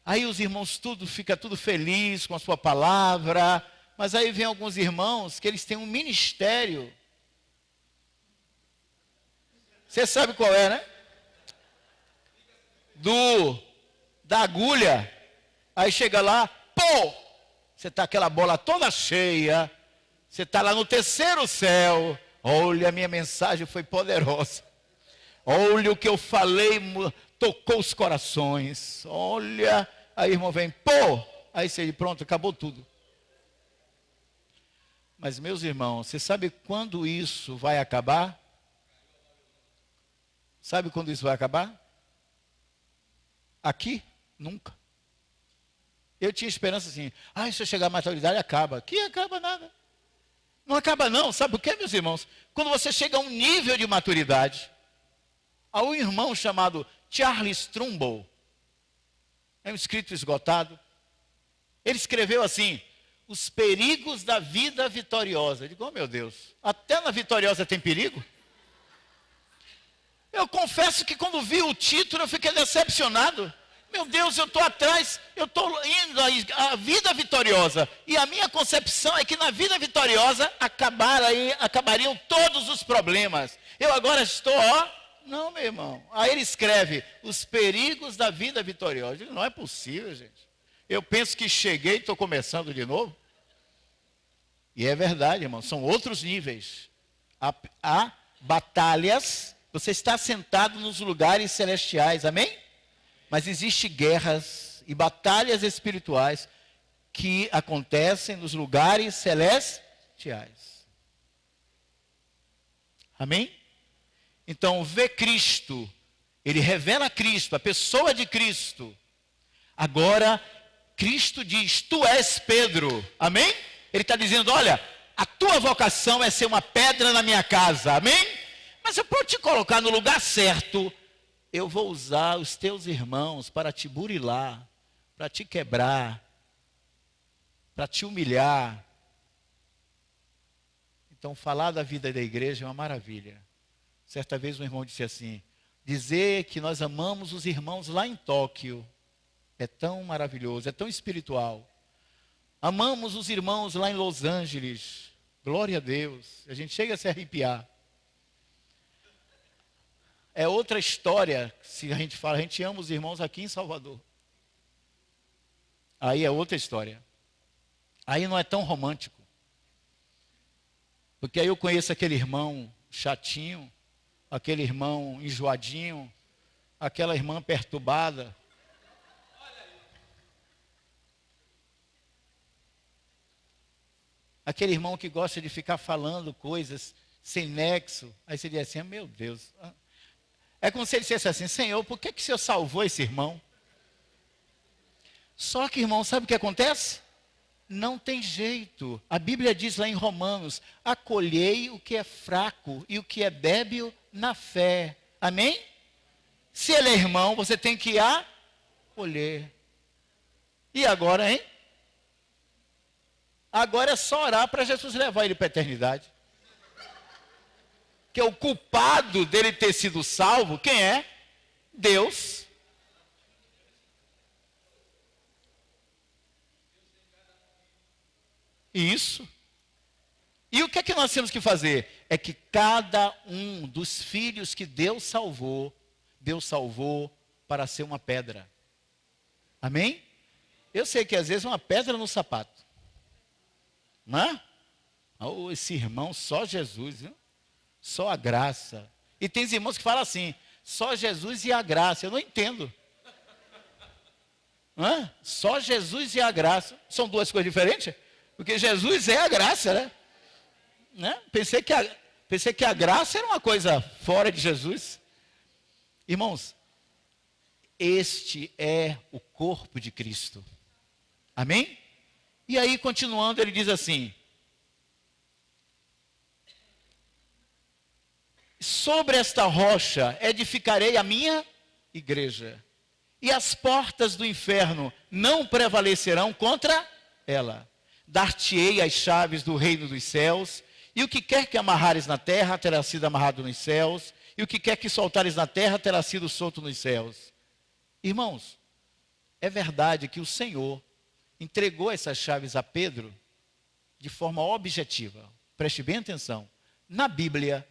A: Aí os irmãos fica tudo feliz com a sua palavra, mas aí vem alguns irmãos que eles têm um ministério. Você sabe qual é, né? Da agulha. Aí chega lá, pô! Você está aquela bola toda cheia, você está lá no terceiro céu. Olha, a minha mensagem foi poderosa. Olha o que eu falei, tocou os corações. Olha, aí o irmão vem, pô! Aí você diz, pronto, acabou tudo. Mas meus irmãos, você sabe quando isso vai acabar? Sabe quando isso vai acabar? Aqui? Nunca. Eu tinha esperança assim, se eu chegar à maturidade acaba. Que acaba nada. Não acaba não, sabe por quê, meus irmãos? Quando você chega a um nível de maturidade, há um irmão chamado Charles Trumbull, é um escrito esgotado, ele escreveu assim, os perigos da vida vitoriosa. Eu digo, oh meu Deus, até na vitoriosa tem perigo? Eu confesso que quando vi o título eu fiquei decepcionado. Meu Deus, eu estou atrás, eu estou indo à vida vitoriosa. E a minha concepção é que na vida vitoriosa acabariam todos os problemas. Eu agora estou, não, meu irmão. Aí ele escreve, os perigos da vida vitoriosa. Eu digo, não é possível, gente. Eu penso que cheguei e estou começando de novo. E é verdade, irmão, são outros níveis. Há batalhas, você está sentado nos lugares celestiais, amém? Mas existem guerras e batalhas espirituais que acontecem nos lugares celestiais. Amém? Então, ver Cristo, ele revela Cristo, a pessoa de Cristo. Agora, Cristo diz, tu és Pedro. Amém? Ele está dizendo, olha, a tua vocação é ser uma pedra na minha casa. Amém? Mas eu posso te colocar no lugar certo. Eu vou usar os teus irmãos para te burilar, para te quebrar, para te humilhar. Então, falar da vida da igreja é uma maravilha. Certa vez um irmão disse assim, dizer que nós amamos os irmãos lá em Tóquio é tão maravilhoso, é tão espiritual. Amamos os irmãos lá em Los Angeles. Glória a Deus. A gente chega a se arrepiar. É outra história, se a gente fala, a gente ama os irmãos aqui em Salvador. Aí é outra história. Aí não é tão romântico. Porque aí eu conheço aquele irmão chatinho, aquele irmão enjoadinho, aquela irmã perturbada. Aquele irmão que gosta de ficar falando coisas sem nexo. Aí você diz assim, meu Deus. É como se ele dissesse assim, Senhor, por que o Senhor salvou esse irmão? Só que, irmão, sabe o que acontece? Não tem jeito. A Bíblia diz lá em Romanos, acolhei o que é fraco e o que é débil na fé. Amém? Se ele é irmão, você tem que acolher. E agora, hein? Agora é só orar para Jesus levar ele para a eternidade. Que é o culpado dele ter sido salvo, quem é? Deus. Isso. E o que é que nós temos que fazer? É que cada um dos filhos que Deus salvou para ser uma pedra. Amém? Eu sei que às vezes é uma pedra no sapato. Não é? Oh, esse irmão, só Jesus, viu? Só a graça. E tem irmãos que falam assim, só Jesus e a graça. Eu não entendo. Não é? Só Jesus e a graça. São duas coisas diferentes? Porque Jesus é a graça, né? Pensei que a graça era uma coisa fora de Jesus. Irmãos, este é o corpo de Cristo. Amém? E aí, continuando, ele diz assim, sobre esta rocha edificarei a minha igreja, e as portas do inferno não prevalecerão contra ela. Dar-te-ei as chaves do reino dos céus, e o que quer que amarrares na terra terá sido amarrado nos céus, e o que quer que soltares na terra terá sido solto nos céus. Irmãos, é verdade que o Senhor entregou essas chaves a Pedro de forma objetiva. Preste bem atenção. Na Bíblia,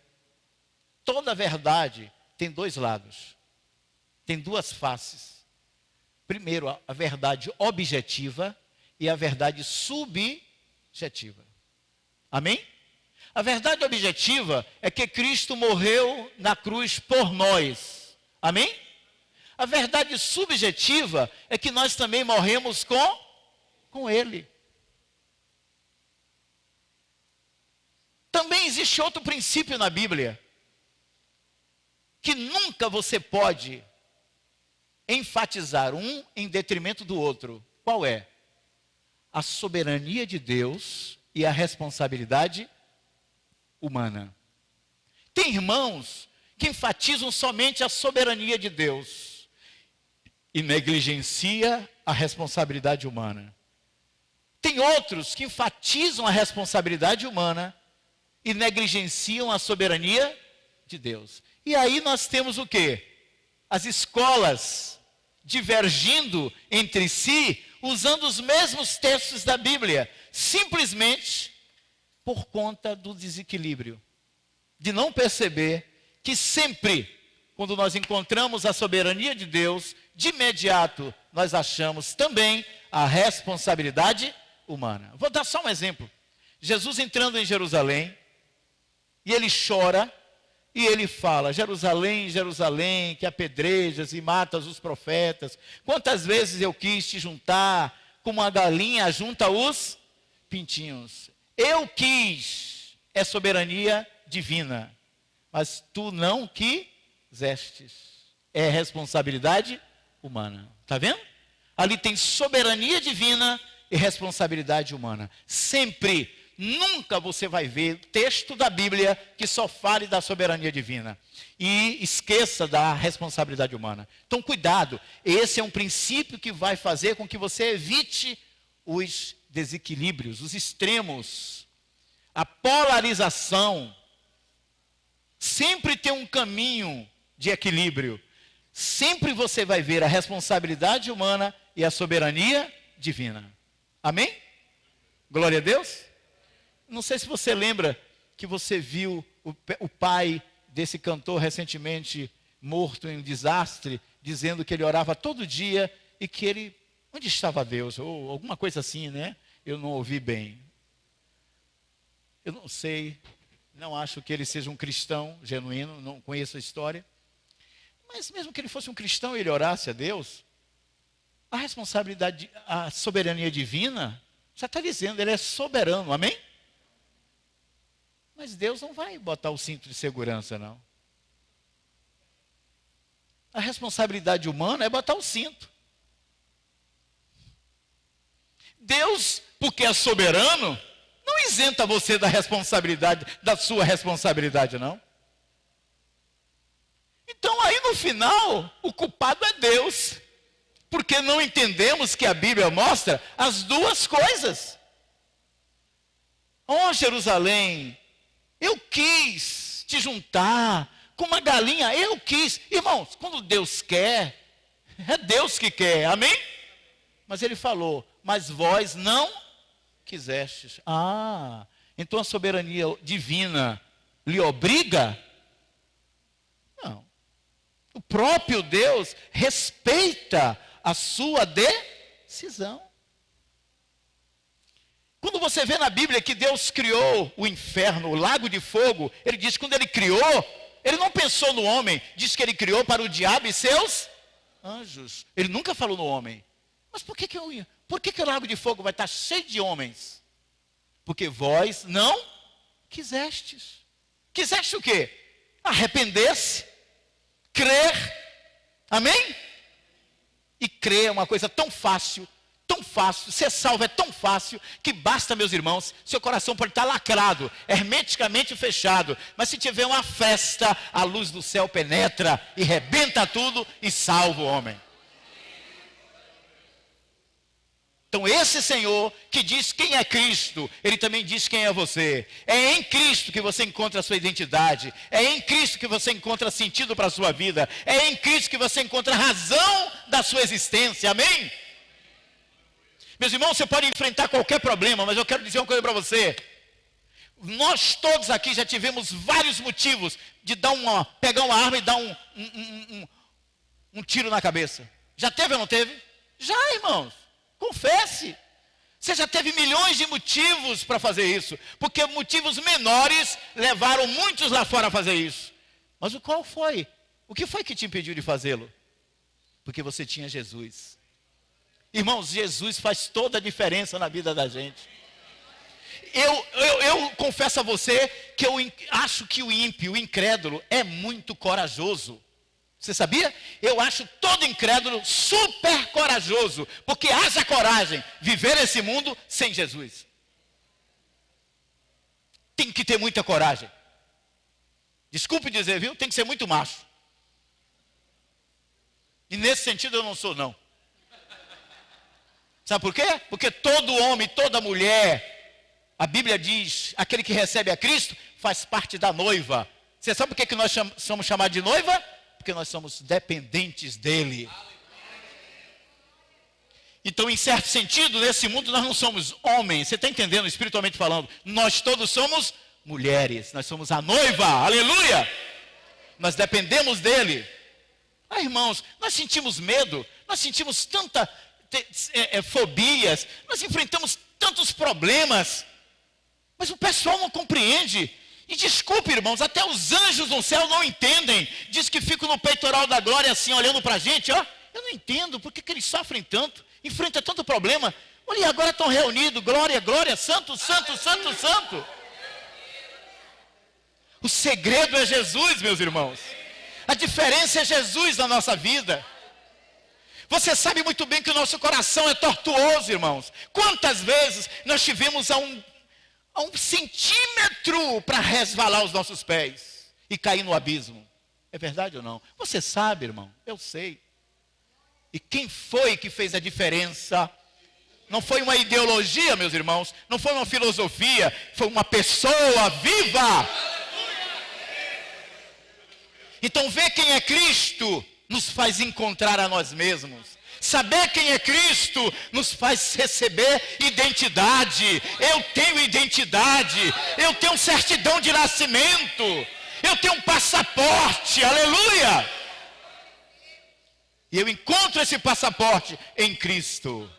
A: toda verdade tem dois lados. Tem duas faces. Primeiro, a verdade objetiva e a verdade subjetiva. Amém? A verdade objetiva é que Cristo morreu na cruz por nós. Amém? A verdade subjetiva é que nós também morremos com Ele. Também existe outro princípio na Bíblia, que nunca você pode enfatizar um em detrimento do outro. Qual é? A soberania de Deus e a responsabilidade humana. Tem irmãos que enfatizam somente a soberania de Deus e negligencia a responsabilidade humana. Tem outros que enfatizam a responsabilidade humana e negligenciam a soberania de Deus. E aí nós temos o quê? As escolas divergindo entre si, usando os mesmos textos da Bíblia, simplesmente por conta do desequilíbrio, de não perceber que sempre, quando nós encontramos a soberania de Deus, de imediato nós achamos também a responsabilidade humana. Vou dar só um exemplo. Jesus entrando em Jerusalém, e ele chora, e ele fala, Jerusalém, Jerusalém, que apedrejas e matas os profetas. Quantas vezes eu quis te juntar, como uma galinha junta os pintinhos. Eu quis, é soberania divina, mas tu não quisestes. É responsabilidade humana. Está vendo? Ali tem soberania divina e responsabilidade humana. Sempre, nunca você vai ver texto da Bíblia que só fale da soberania divina e esqueça da responsabilidade humana. Então, cuidado. Esse é um princípio que vai fazer com que você evite os desequilíbrios, os extremos, a polarização. Sempre tem um caminho de equilíbrio. Sempre você vai ver a responsabilidade humana e a soberania divina. Amém? Glória a Deus. Não sei se você lembra que você viu o pai desse cantor recentemente morto em um desastre, dizendo que ele orava todo dia e que ele... Onde estava Deus? Ou alguma coisa assim, né? Eu não ouvi bem. Eu não sei, não acho que ele seja um cristão genuíno, não conheço a história. Mas mesmo que ele fosse um cristão e ele orasse a Deus, a responsabilidade, a soberania divina, já está dizendo, ele é soberano, amém? Mas Deus não vai botar o cinto de segurança, não. A responsabilidade humana é botar o cinto. Deus, porque é soberano, não isenta você da responsabilidade, da sua responsabilidade, não. Então aí no final, o culpado é Deus. Porque não entendemos que a Bíblia mostra as duas coisas. Ó Jerusalém, eu quis te juntar com uma galinha, eu quis. Irmãos, quando Deus quer, é Deus que quer, amém? Mas ele falou, mas vós não quisestes. Ah, então a soberania divina lhe obriga? Não. O próprio Deus respeita a sua decisão. Quando você vê na Bíblia que Deus criou o inferno, o lago de fogo, ele diz que quando ele criou, ele não pensou no homem, diz que ele criou para o diabo e seus anjos. Ele nunca falou no homem. Mas por que o lago de fogo vai estar cheio de homens? Porque vós não quisestes. Quiseste o quê? Arrepender-se, crer, amém? E crer é uma coisa tão fácil, ser salvo é tão fácil, que basta, meus irmãos, seu coração pode estar lacrado, hermeticamente fechado, mas se tiver uma festa, a luz do céu penetra e rebenta tudo e salva o homem. Então esse Senhor que diz quem é Cristo, Ele também diz quem é você. É em Cristo que você encontra a sua identidade. É em Cristo que você encontra sentido para a sua vida. É em Cristo que você encontra a razão da sua existência. Amém? Meus irmãos, você pode enfrentar qualquer problema, mas eu quero dizer uma coisa para você. Nós todos aqui já tivemos vários motivos de pegar uma arma e dar um tiro na cabeça. Já teve ou não teve? Já, irmãos. Confesse. Você já teve milhões de motivos para fazer isso. Porque motivos menores levaram muitos lá fora a fazer isso. Mas qual foi? O que foi que te impediu de fazê-lo? Porque você tinha Jesus. Irmãos, Jesus faz toda a diferença na vida da gente. Eu confesso a você que eu acho que o ímpio, o incrédulo, é muito corajoso. Você sabia? Eu acho todo incrédulo super corajoso, porque haja coragem viver esse mundo sem Jesus. Tem que ter muita coragem. Desculpe dizer, viu? Tem que ser muito macho. E nesse sentido eu não sou, não. Sabe por quê? Porque todo homem, toda mulher, a Bíblia diz, aquele que recebe a Cristo faz parte da noiva. Você sabe por que nós somos chamados de noiva? Porque nós somos dependentes dele. Então, em certo sentido, nesse mundo nós não somos homens. Você está entendendo, espiritualmente falando? Nós todos somos mulheres. Nós somos a noiva. Aleluia! Nós dependemos dele. Ah, irmãos, nós sentimos medo. Nós sentimos tanta fobias. Nós enfrentamos tantos problemas. Mas o pessoal não compreende. E desculpe, irmãos, até os anjos no céu não entendem. Diz que ficam no peitoral da glória assim, olhando para a gente, ó. Eu não entendo, por que eles sofrem tanto? Enfrentam tanto problema. Olha, agora estão reunidos, glória, glória, santo, santo, santo, santo. O segredo é Jesus, meus irmãos. A diferença é Jesus na nossa vida. Você sabe muito bem que o nosso coração é tortuoso, irmãos. Quantas vezes nós tivemos a um centímetro para resvalar os nossos pés e cair no abismo. É verdade ou não? Você sabe, irmão, eu sei. E quem foi que fez a diferença? Não foi uma ideologia, meus irmãos, não foi uma filosofia, foi uma pessoa viva. Então ver quem é Cristo nos faz encontrar a nós mesmos. Saber quem é Cristo nos faz receber identidade. Eu tenho identidade, eu tenho certidão de nascimento, eu tenho um passaporte, aleluia! E eu encontro esse passaporte em Cristo.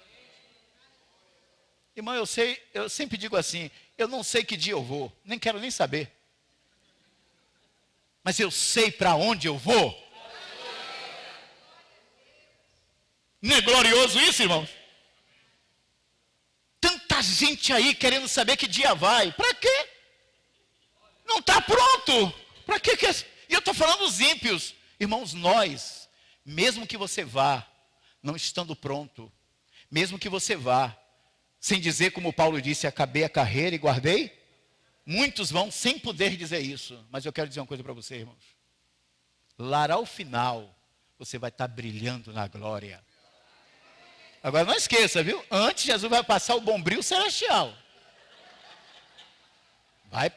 A: Irmão, eu sempre digo assim, eu não sei que dia eu vou, nem quero nem saber. Mas eu sei para onde eu vou. Não é glorioso isso, irmãos? Tanta gente aí querendo saber que dia vai. Para quê? Não está pronto. Para quê? E eu estou falando dos ímpios. Irmãos, nós, mesmo que você vá, não estando pronto, mesmo que você vá, sem dizer como Paulo disse, acabei a carreira e guardei, muitos vão sem poder dizer isso. Mas eu quero dizer uma coisa para você, irmãos. Lá ao final, você vai estar brilhando na glória. Agora não esqueça, viu? Antes Jesus vai passar o bombril celestial. Vai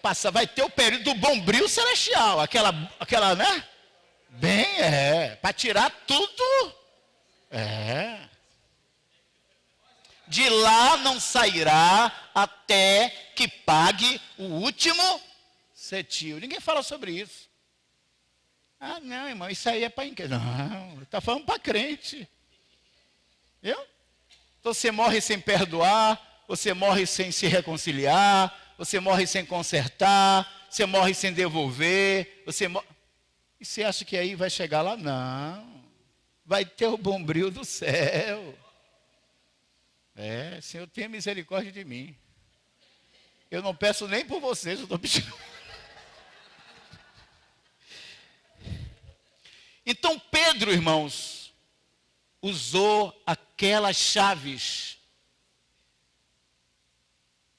A: ter o período do bombril celestial. Aquela, né? Para tirar tudo. De lá não sairá até que pague o último cetil. Ninguém fala sobre isso. Ah, não, irmão, isso aí é para incrédulo. Não, está falando para crente. Viu? Então você morre sem perdoar, você morre sem se reconciliar, você morre sem consertar, você morre sem devolver, E você acha que aí vai chegar lá? Não. Vai ter o bombril do céu. Senhor, tenha misericórdia de mim. Eu não peço nem por vocês, eu estou pedindo. Então Pedro, irmãos, usou aquelas chaves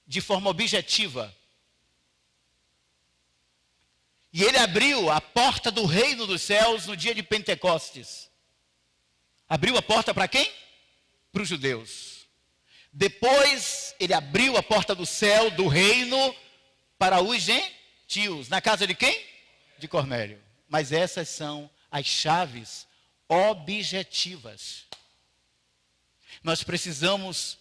A: de forma objetiva. E ele abriu a porta do reino dos céus no dia de Pentecostes. Abriu a porta para quem? Para os judeus. Depois ele abriu a porta do céu, do reino, para os gentios. Na casa de quem? De Cornélio. Mas essas são as chaves objetivas. Nós precisamos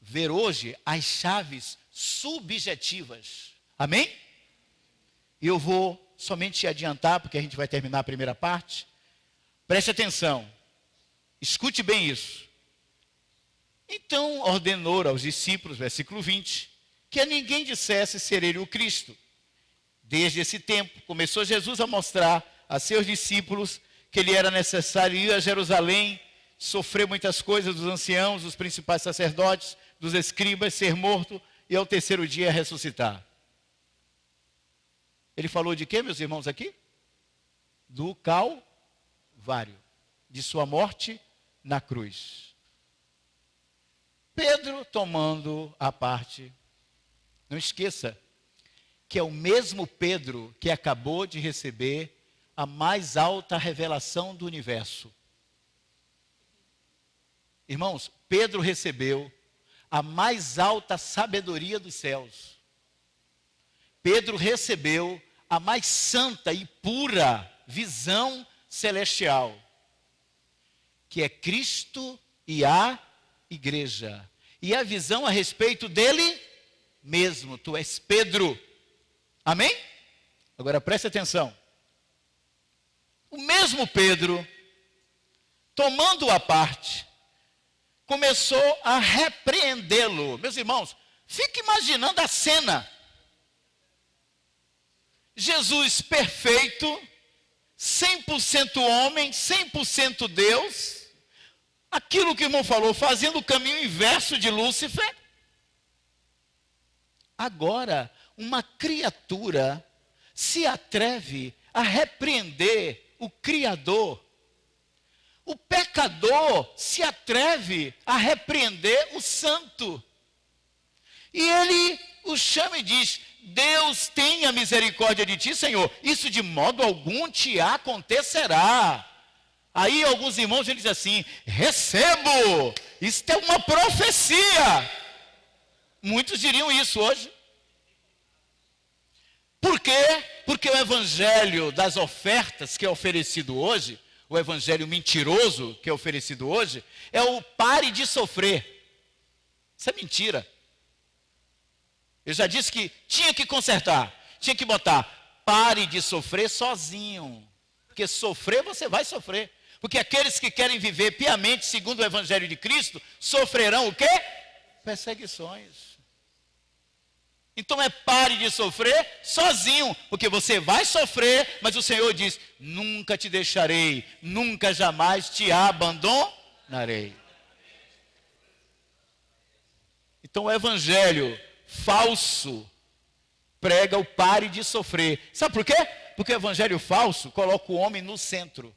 A: ver hoje as chaves subjetivas. Amém? E eu vou somente adiantar, porque a gente vai terminar a primeira parte. Preste atenção. Escute bem isso. Então ordenou aos discípulos, versículo 20, que a ninguém dissesse ser ele o Cristo. Desde esse tempo, começou Jesus a mostrar a seus discípulos que ele era necessário ir a Jerusalém, sofrer muitas coisas dos anciãos, dos principais sacerdotes, dos escribas, ser morto e ao terceiro dia ressuscitar. Ele falou de quê, meus irmãos, aqui? Do Calvário, de sua morte na cruz. Pedro tomando a parte, não esqueça que é o mesmo Pedro que acabou de receber a mais alta revelação do universo. Irmãos, Pedro recebeu a mais alta sabedoria dos céus. Pedro recebeu a mais santa e pura visão celestial, que é Cristo e a igreja. E a visão a respeito dele mesmo. Tu és Pedro. Amém? Agora preste atenção. O mesmo Pedro, tomando a parte, começou a repreendê-lo. Meus irmãos, fique imaginando a cena. Jesus perfeito, 100% homem, 100% Deus. Aquilo que o irmão falou, fazendo o caminho inverso de Lúcifer. Agora, uma criatura se atreve a repreender o Criador. O pecador se atreve a repreender o santo. E ele o chama e diz: Deus tenha misericórdia de ti, Senhor. Isso de modo algum te acontecerá. Aí alguns irmãos dizem assim: recebo, isto é uma profecia. Muitos diriam isso hoje. Por quê? Porque o evangelho das ofertas que é oferecido hoje, o evangelho mentiroso que é oferecido hoje, é o pare de sofrer. Isso é mentira. Eu já disse que tinha que consertar, tinha que botar, pare de sofrer sozinho. Porque sofrer, você vai sofrer. Porque aqueles que querem viver piamente segundo o evangelho de Cristo, sofrerão o quê? Perseguições. Então pare de sofrer sozinho, porque você vai sofrer, mas o Senhor diz, nunca te deixarei, nunca jamais te abandonarei. Então o evangelho falso prega o pare de sofrer. Sabe por quê? Porque o evangelho falso coloca o homem no centro.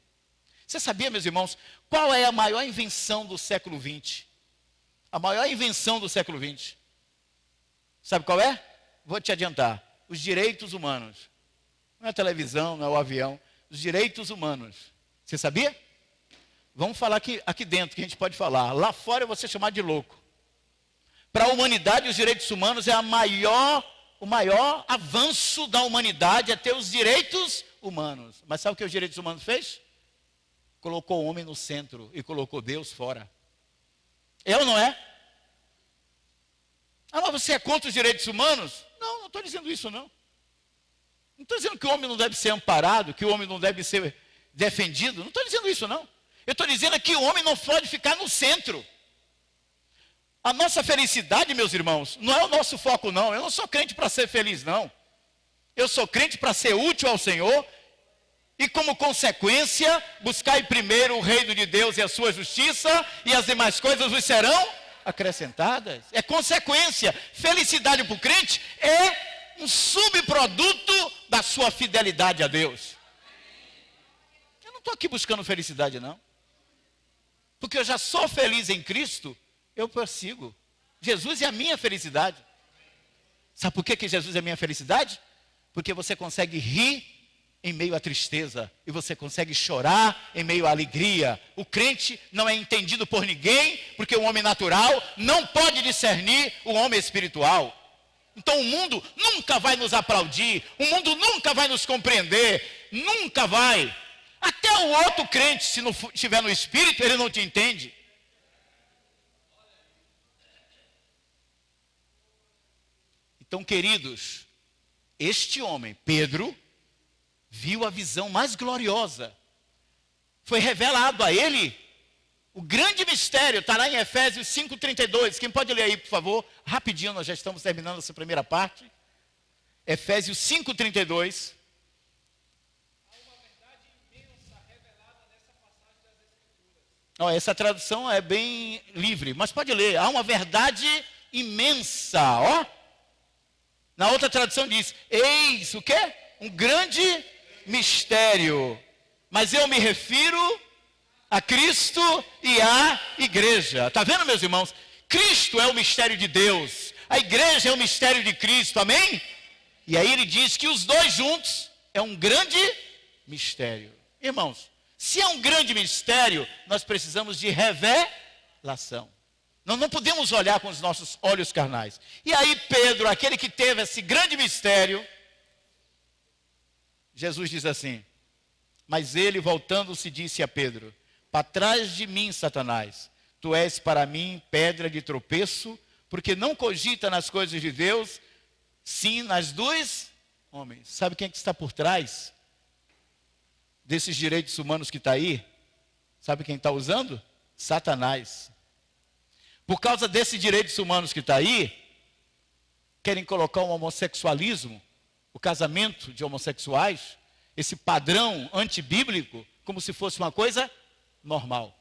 A: Você sabia, meus irmãos, qual é a maior invenção do século XX? A maior invenção do século XX. Sabe qual é? Vou te adiantar. Os direitos humanos. Não é a televisão, não é o avião. Os direitos humanos. Você sabia? Vamos falar aqui dentro, que a gente pode falar. Lá fora eu vou ser chamado de louco. Para a humanidade, os direitos humanos é o maior avanço da humanidade, é ter os direitos humanos. Mas sabe o que os direitos humanos fez? Colocou o homem no centro e colocou Deus fora. É ou não é? Ah, mas você é contra os direitos humanos? Não estou dizendo isso não. Não estou dizendo que o homem não deve ser amparado, que o homem não deve ser defendido. Não estou dizendo isso não. Eu estou dizendo que o homem não pode ficar no centro. A nossa felicidade, meus irmãos, não é o nosso foco não. Eu não sou crente para ser feliz não. Eu sou crente para ser útil ao Senhor. E como consequência, buscai primeiro o reino de Deus e a sua justiça, e as demais coisas vos serão acrescentadas. É consequência. Felicidade para o crente é um subproduto da sua fidelidade a Deus. Eu não estou aqui buscando felicidade não. Porque eu já sou feliz em Cristo, eu prossigo. Jesus é a minha felicidade. Sabe por que Jesus é a minha felicidade? Porque você consegue rir em meio à tristeza, e você consegue chorar em meio à alegria. O crente não é entendido por ninguém, porque o homem natural não pode discernir o homem espiritual. Então o mundo nunca vai nos aplaudir, o mundo nunca vai nos compreender, nunca vai. Até o outro crente, se não estiver no espírito, ele não te entende. Então, queridos, este homem, Pedro, viu a visão mais gloriosa. Foi revelado a ele o grande mistério. Está lá em Efésios 5,32. Quem pode ler aí, por favor? Rapidinho, nós já estamos terminando essa primeira parte. Efésios 5,32. Essa tradução é bem livre, mas pode ler. Há uma verdade imensa, ó. Na outra tradução diz, eis o quê? Um grande mistério. Mas eu me refiro a Cristo e à igreja. Está vendo, meus irmãos? Cristo é o mistério de Deus. A igreja é o mistério de Cristo, amém? E aí ele diz que os dois juntos é um grande mistério. Irmãos, se é um grande mistério, nós precisamos de revelação. Nós não podemos olhar com os nossos olhos carnais. E aí Pedro, aquele que teve esse grande mistério, Jesus diz assim, mas ele voltando-se disse a Pedro, para trás de mim, Satanás, tu és para mim pedra de tropeço, porque não cogita nas coisas de Deus, sim nas dos homens. Sabe quem é que está por trás desses direitos humanos que está aí? Sabe quem está usando? Satanás. Por causa desses direitos humanos que está aí, querem colocar o homossexualismo, o casamento de homossexuais, esse padrão antibíblico, como se fosse uma coisa normal.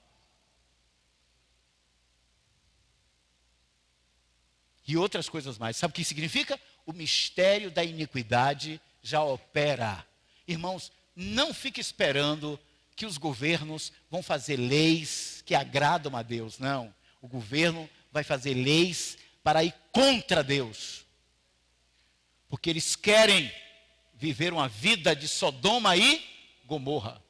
A: E outras coisas mais. Sabe o que significa? O mistério da iniquidade já opera. Irmãos, não fique esperando que os governos vão fazer leis que agradam a Deus. Não. O governo vai fazer leis para ir contra Deus. Porque eles querem viver uma vida de Sodoma e Gomorra.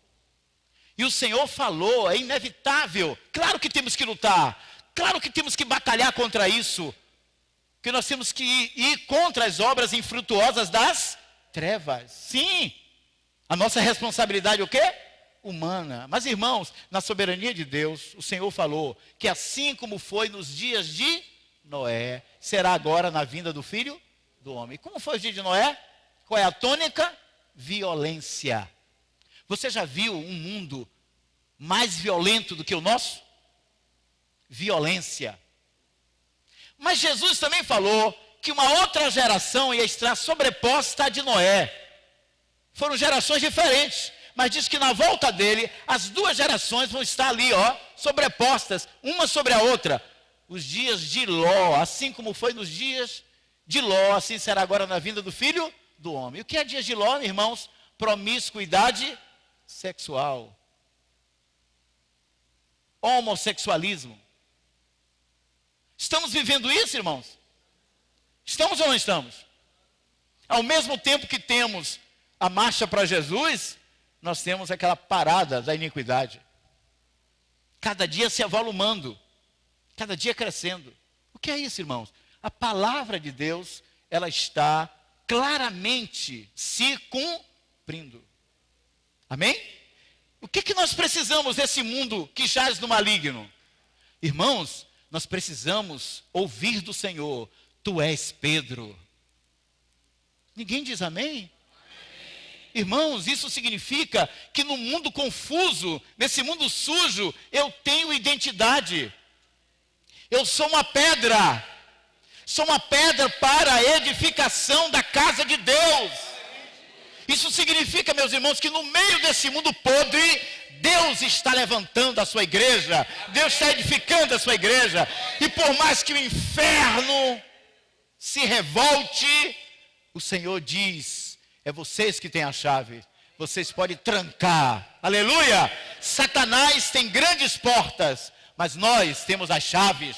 A: E o Senhor falou, é inevitável. Claro que temos que lutar. Claro que temos que batalhar contra isso. Que nós temos que ir contra as obras infrutuosas das trevas. Sim. A nossa responsabilidade é o quê? humana. Mas, irmãos, na soberania de Deus, o Senhor falou que assim como foi nos dias de Noé, será agora na vinda do Filho do Homem. Como foi o dia de Noé? Qual é a tônica? Violência. Você já viu um mundo mais violento do que o nosso? Violência. Mas Jesus também falou que uma outra geração ia estar sobreposta à de Noé. Foram gerações diferentes, mas diz que na volta dele, as duas gerações vão estar ali, sobrepostas, uma sobre a outra. Os dias de Ló, assim como foi nos dias de Ló, assim será agora na vinda do Filho do Homem. O que é dias de Ló, irmãos? Promiscuidade sexual. Homossexualismo. Estamos vivendo isso, irmãos? Estamos ou não estamos? Ao mesmo tempo que temos a marcha para Jesus, nós temos aquela parada da iniquidade. Cada dia se avolumando, cada dia crescendo. O que é isso, irmãos? A palavra de Deus, ela está claramente se cumprindo. Amém? O que nós precisamos desse mundo que jaz no maligno? Irmãos, nós precisamos ouvir do Senhor: tu és Pedro. Ninguém diz amém? Irmãos, isso significa que no mundo confuso, nesse mundo sujo, eu tenho identidade. Eu sou uma pedra. Sou uma pedra para a edificação da casa de Deus. Isso significa, meus irmãos, que no meio desse mundo podre, Deus está levantando a sua igreja. Deus está edificando a sua igreja. E por mais que o inferno se revolte, o Senhor diz: é vocês que têm a chave. Vocês podem trancar. Aleluia! Satanás tem grandes portas, mas nós temos as chaves.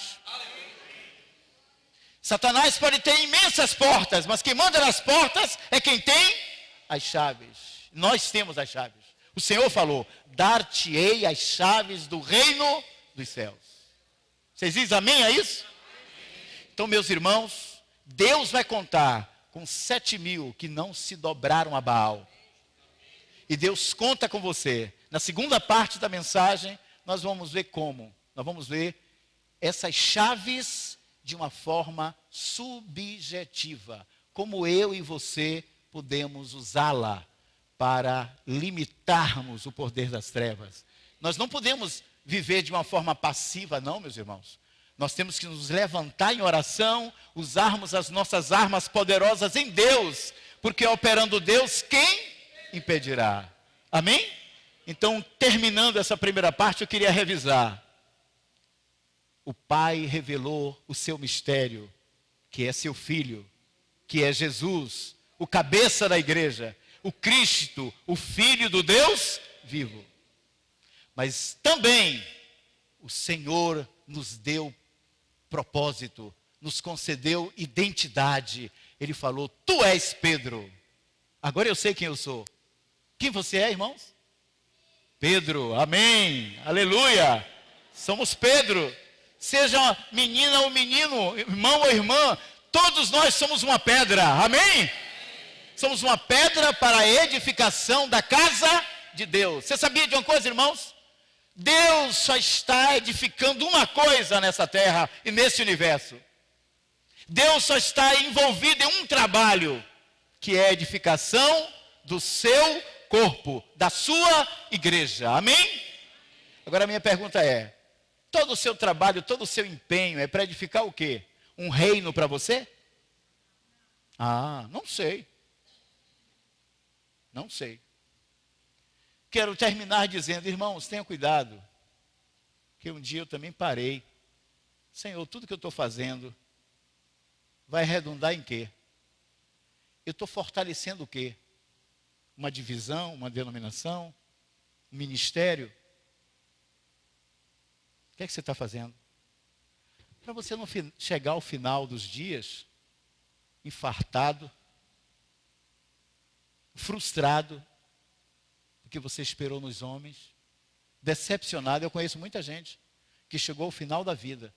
A: Satanás pode ter imensas portas, mas quem manda nas portas é quem tem as chaves. Nós temos as chaves. O Senhor falou: dar-te-ei as chaves do reino dos céus. Vocês dizem amém a isso? Então, meus irmãos, Deus vai contar com 7.000 que não se dobraram a Baal. E Deus conta com você. Na segunda parte da mensagem, nós vamos ver como. Nós vamos ver essas chaves de uma forma subjetiva. Como eu e você podemos usá-la para limitarmos o poder das trevas. Nós não podemos viver de uma forma passiva, não, meus irmãos. Nós temos que nos levantar em oração, usarmos as nossas armas poderosas em Deus, porque operando Deus, quem impedirá? Amém? Então, terminando essa primeira parte, eu queria revisar. O Pai revelou o seu mistério, que é seu Filho, que é Jesus, o cabeça da igreja, o Cristo, o Filho do Deus vivo. Mas também o Senhor nos deu propósito, nos concedeu identidade. Ele falou: tu és Pedro. Agora eu sei quem eu sou. Quem você é, irmãos? Pedro, amém, aleluia. Somos Pedro. Seja menina ou menino, irmão ou irmã, todos nós somos uma pedra, amém? Somos uma pedra para a edificação da casa de Deus. Você sabia de uma coisa, irmãos? Deus só está edificando uma coisa nessa terra e nesse universo. Deus só está envolvido em um trabalho, que é a edificação do seu corpo, da sua igreja, amém? Agora a minha pergunta é: todo o seu trabalho, todo o seu empenho é para edificar o quê? Um reino para você? Ah, não sei. Não sei. Quero terminar dizendo: irmãos, tenham cuidado, que um dia eu também parei. Senhor, tudo que eu estou fazendo vai redundar em quê? Eu estou fortalecendo o quê? Uma divisão, uma denominação, um ministério? O que é que você está fazendo? Para você não chegar ao final dos dias infartado, frustrado, porque você esperou nos homens, decepcionado. Eu conheço muita gente que chegou ao final da vida,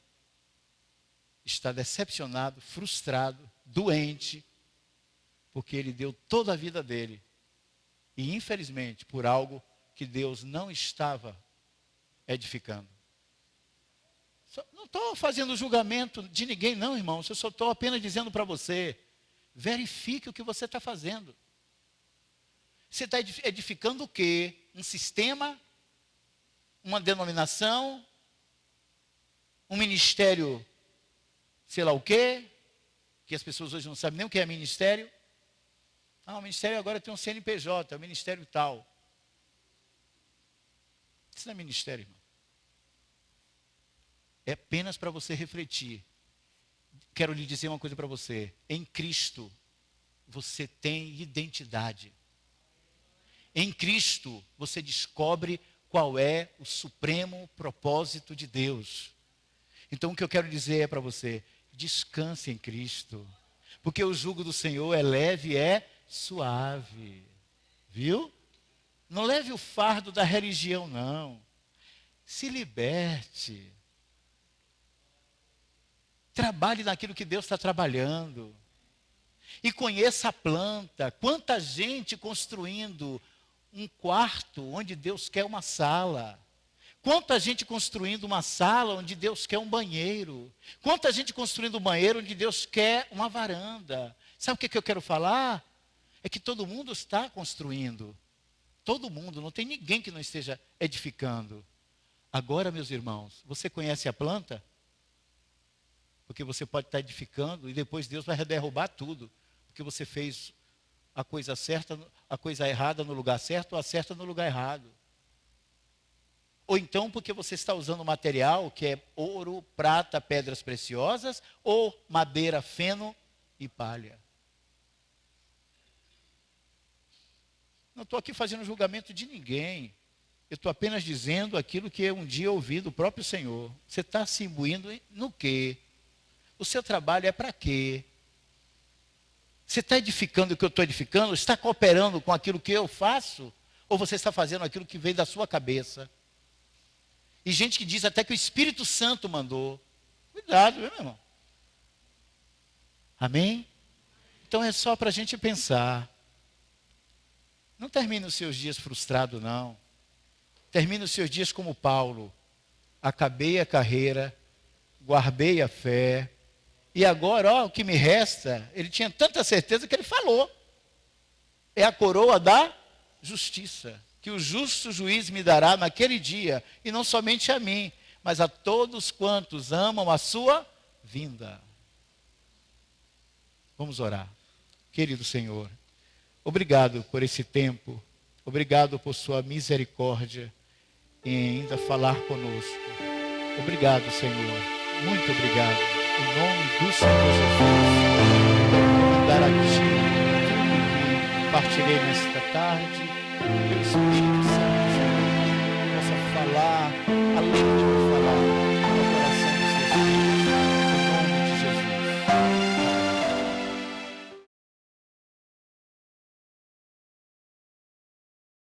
A: está decepcionado, frustrado, doente, porque ele deu toda a vida dele, e infelizmente por algo que Deus não estava edificando. Não estou fazendo julgamento de ninguém, não, irmãos. Eu só estou apenas dizendo para você, verifique o que você está fazendo. Você está edificando o quê? Um sistema? Uma denominação? Um ministério, sei lá o quê? Que as pessoas hoje não sabem nem o que é ministério. Ah, o ministério agora tem um CNPJ, o ministério tal. Isso não é ministério, irmão. É apenas para você refletir. Quero lhe dizer uma coisa para você. Em Cristo, você tem identidade. Em Cristo, você descobre qual é o supremo propósito de Deus. Então, o que eu quero dizer é para você, descanse em Cristo. Porque o jugo do Senhor é leve e é suave. Viu? Não leve o fardo da religião, não. Se liberte. Trabalhe naquilo que Deus está trabalhando. E conheça a planta. Quanta gente construindo um quarto onde Deus quer uma sala. Quanta gente construindo uma sala onde Deus quer um banheiro. Quanta gente construindo um banheiro onde Deus quer uma varanda. Sabe o que eu quero falar? É que todo mundo está construindo. Todo mundo, não tem ninguém que não esteja edificando. Agora, meus irmãos, você conhece a planta? Porque você pode estar edificando e depois Deus vai derrubar tudo. Porque você fez a coisa certa, a coisa errada no lugar certo ou a certa no lugar errado. Ou então porque você está usando material que é ouro, prata, pedras preciosas, ou madeira, feno e palha. Não estou aqui fazendo julgamento de ninguém. Eu estou apenas dizendo aquilo que um dia eu ouvi do próprio Senhor. Você está se imbuindo no quê? O seu trabalho é para quê? Você está edificando o que eu estou edificando? Está cooperando com aquilo que eu faço? Ou você está fazendo aquilo que vem da sua cabeça? E gente que diz até que o Espírito Santo mandou. Cuidado, viu, meu irmão? Amém? Então é só para a gente pensar. Não termine os seus dias frustrado, não. Termine os seus dias como Paulo. Acabei a carreira, guardei a fé. E agora, ó, o que me resta, ele tinha tanta certeza que ele falou. É a coroa da justiça, que o justo juiz me dará naquele dia, e não somente a mim, mas a todos quantos amam a sua vinda. Vamos orar. Querido Senhor, obrigado por esse tempo, obrigado por sua misericórdia em ainda falar conosco. Obrigado, Senhor, muito obrigado. Em nome do Senhor Jesus, dar a Ti tudo que partilhei nesta tarde,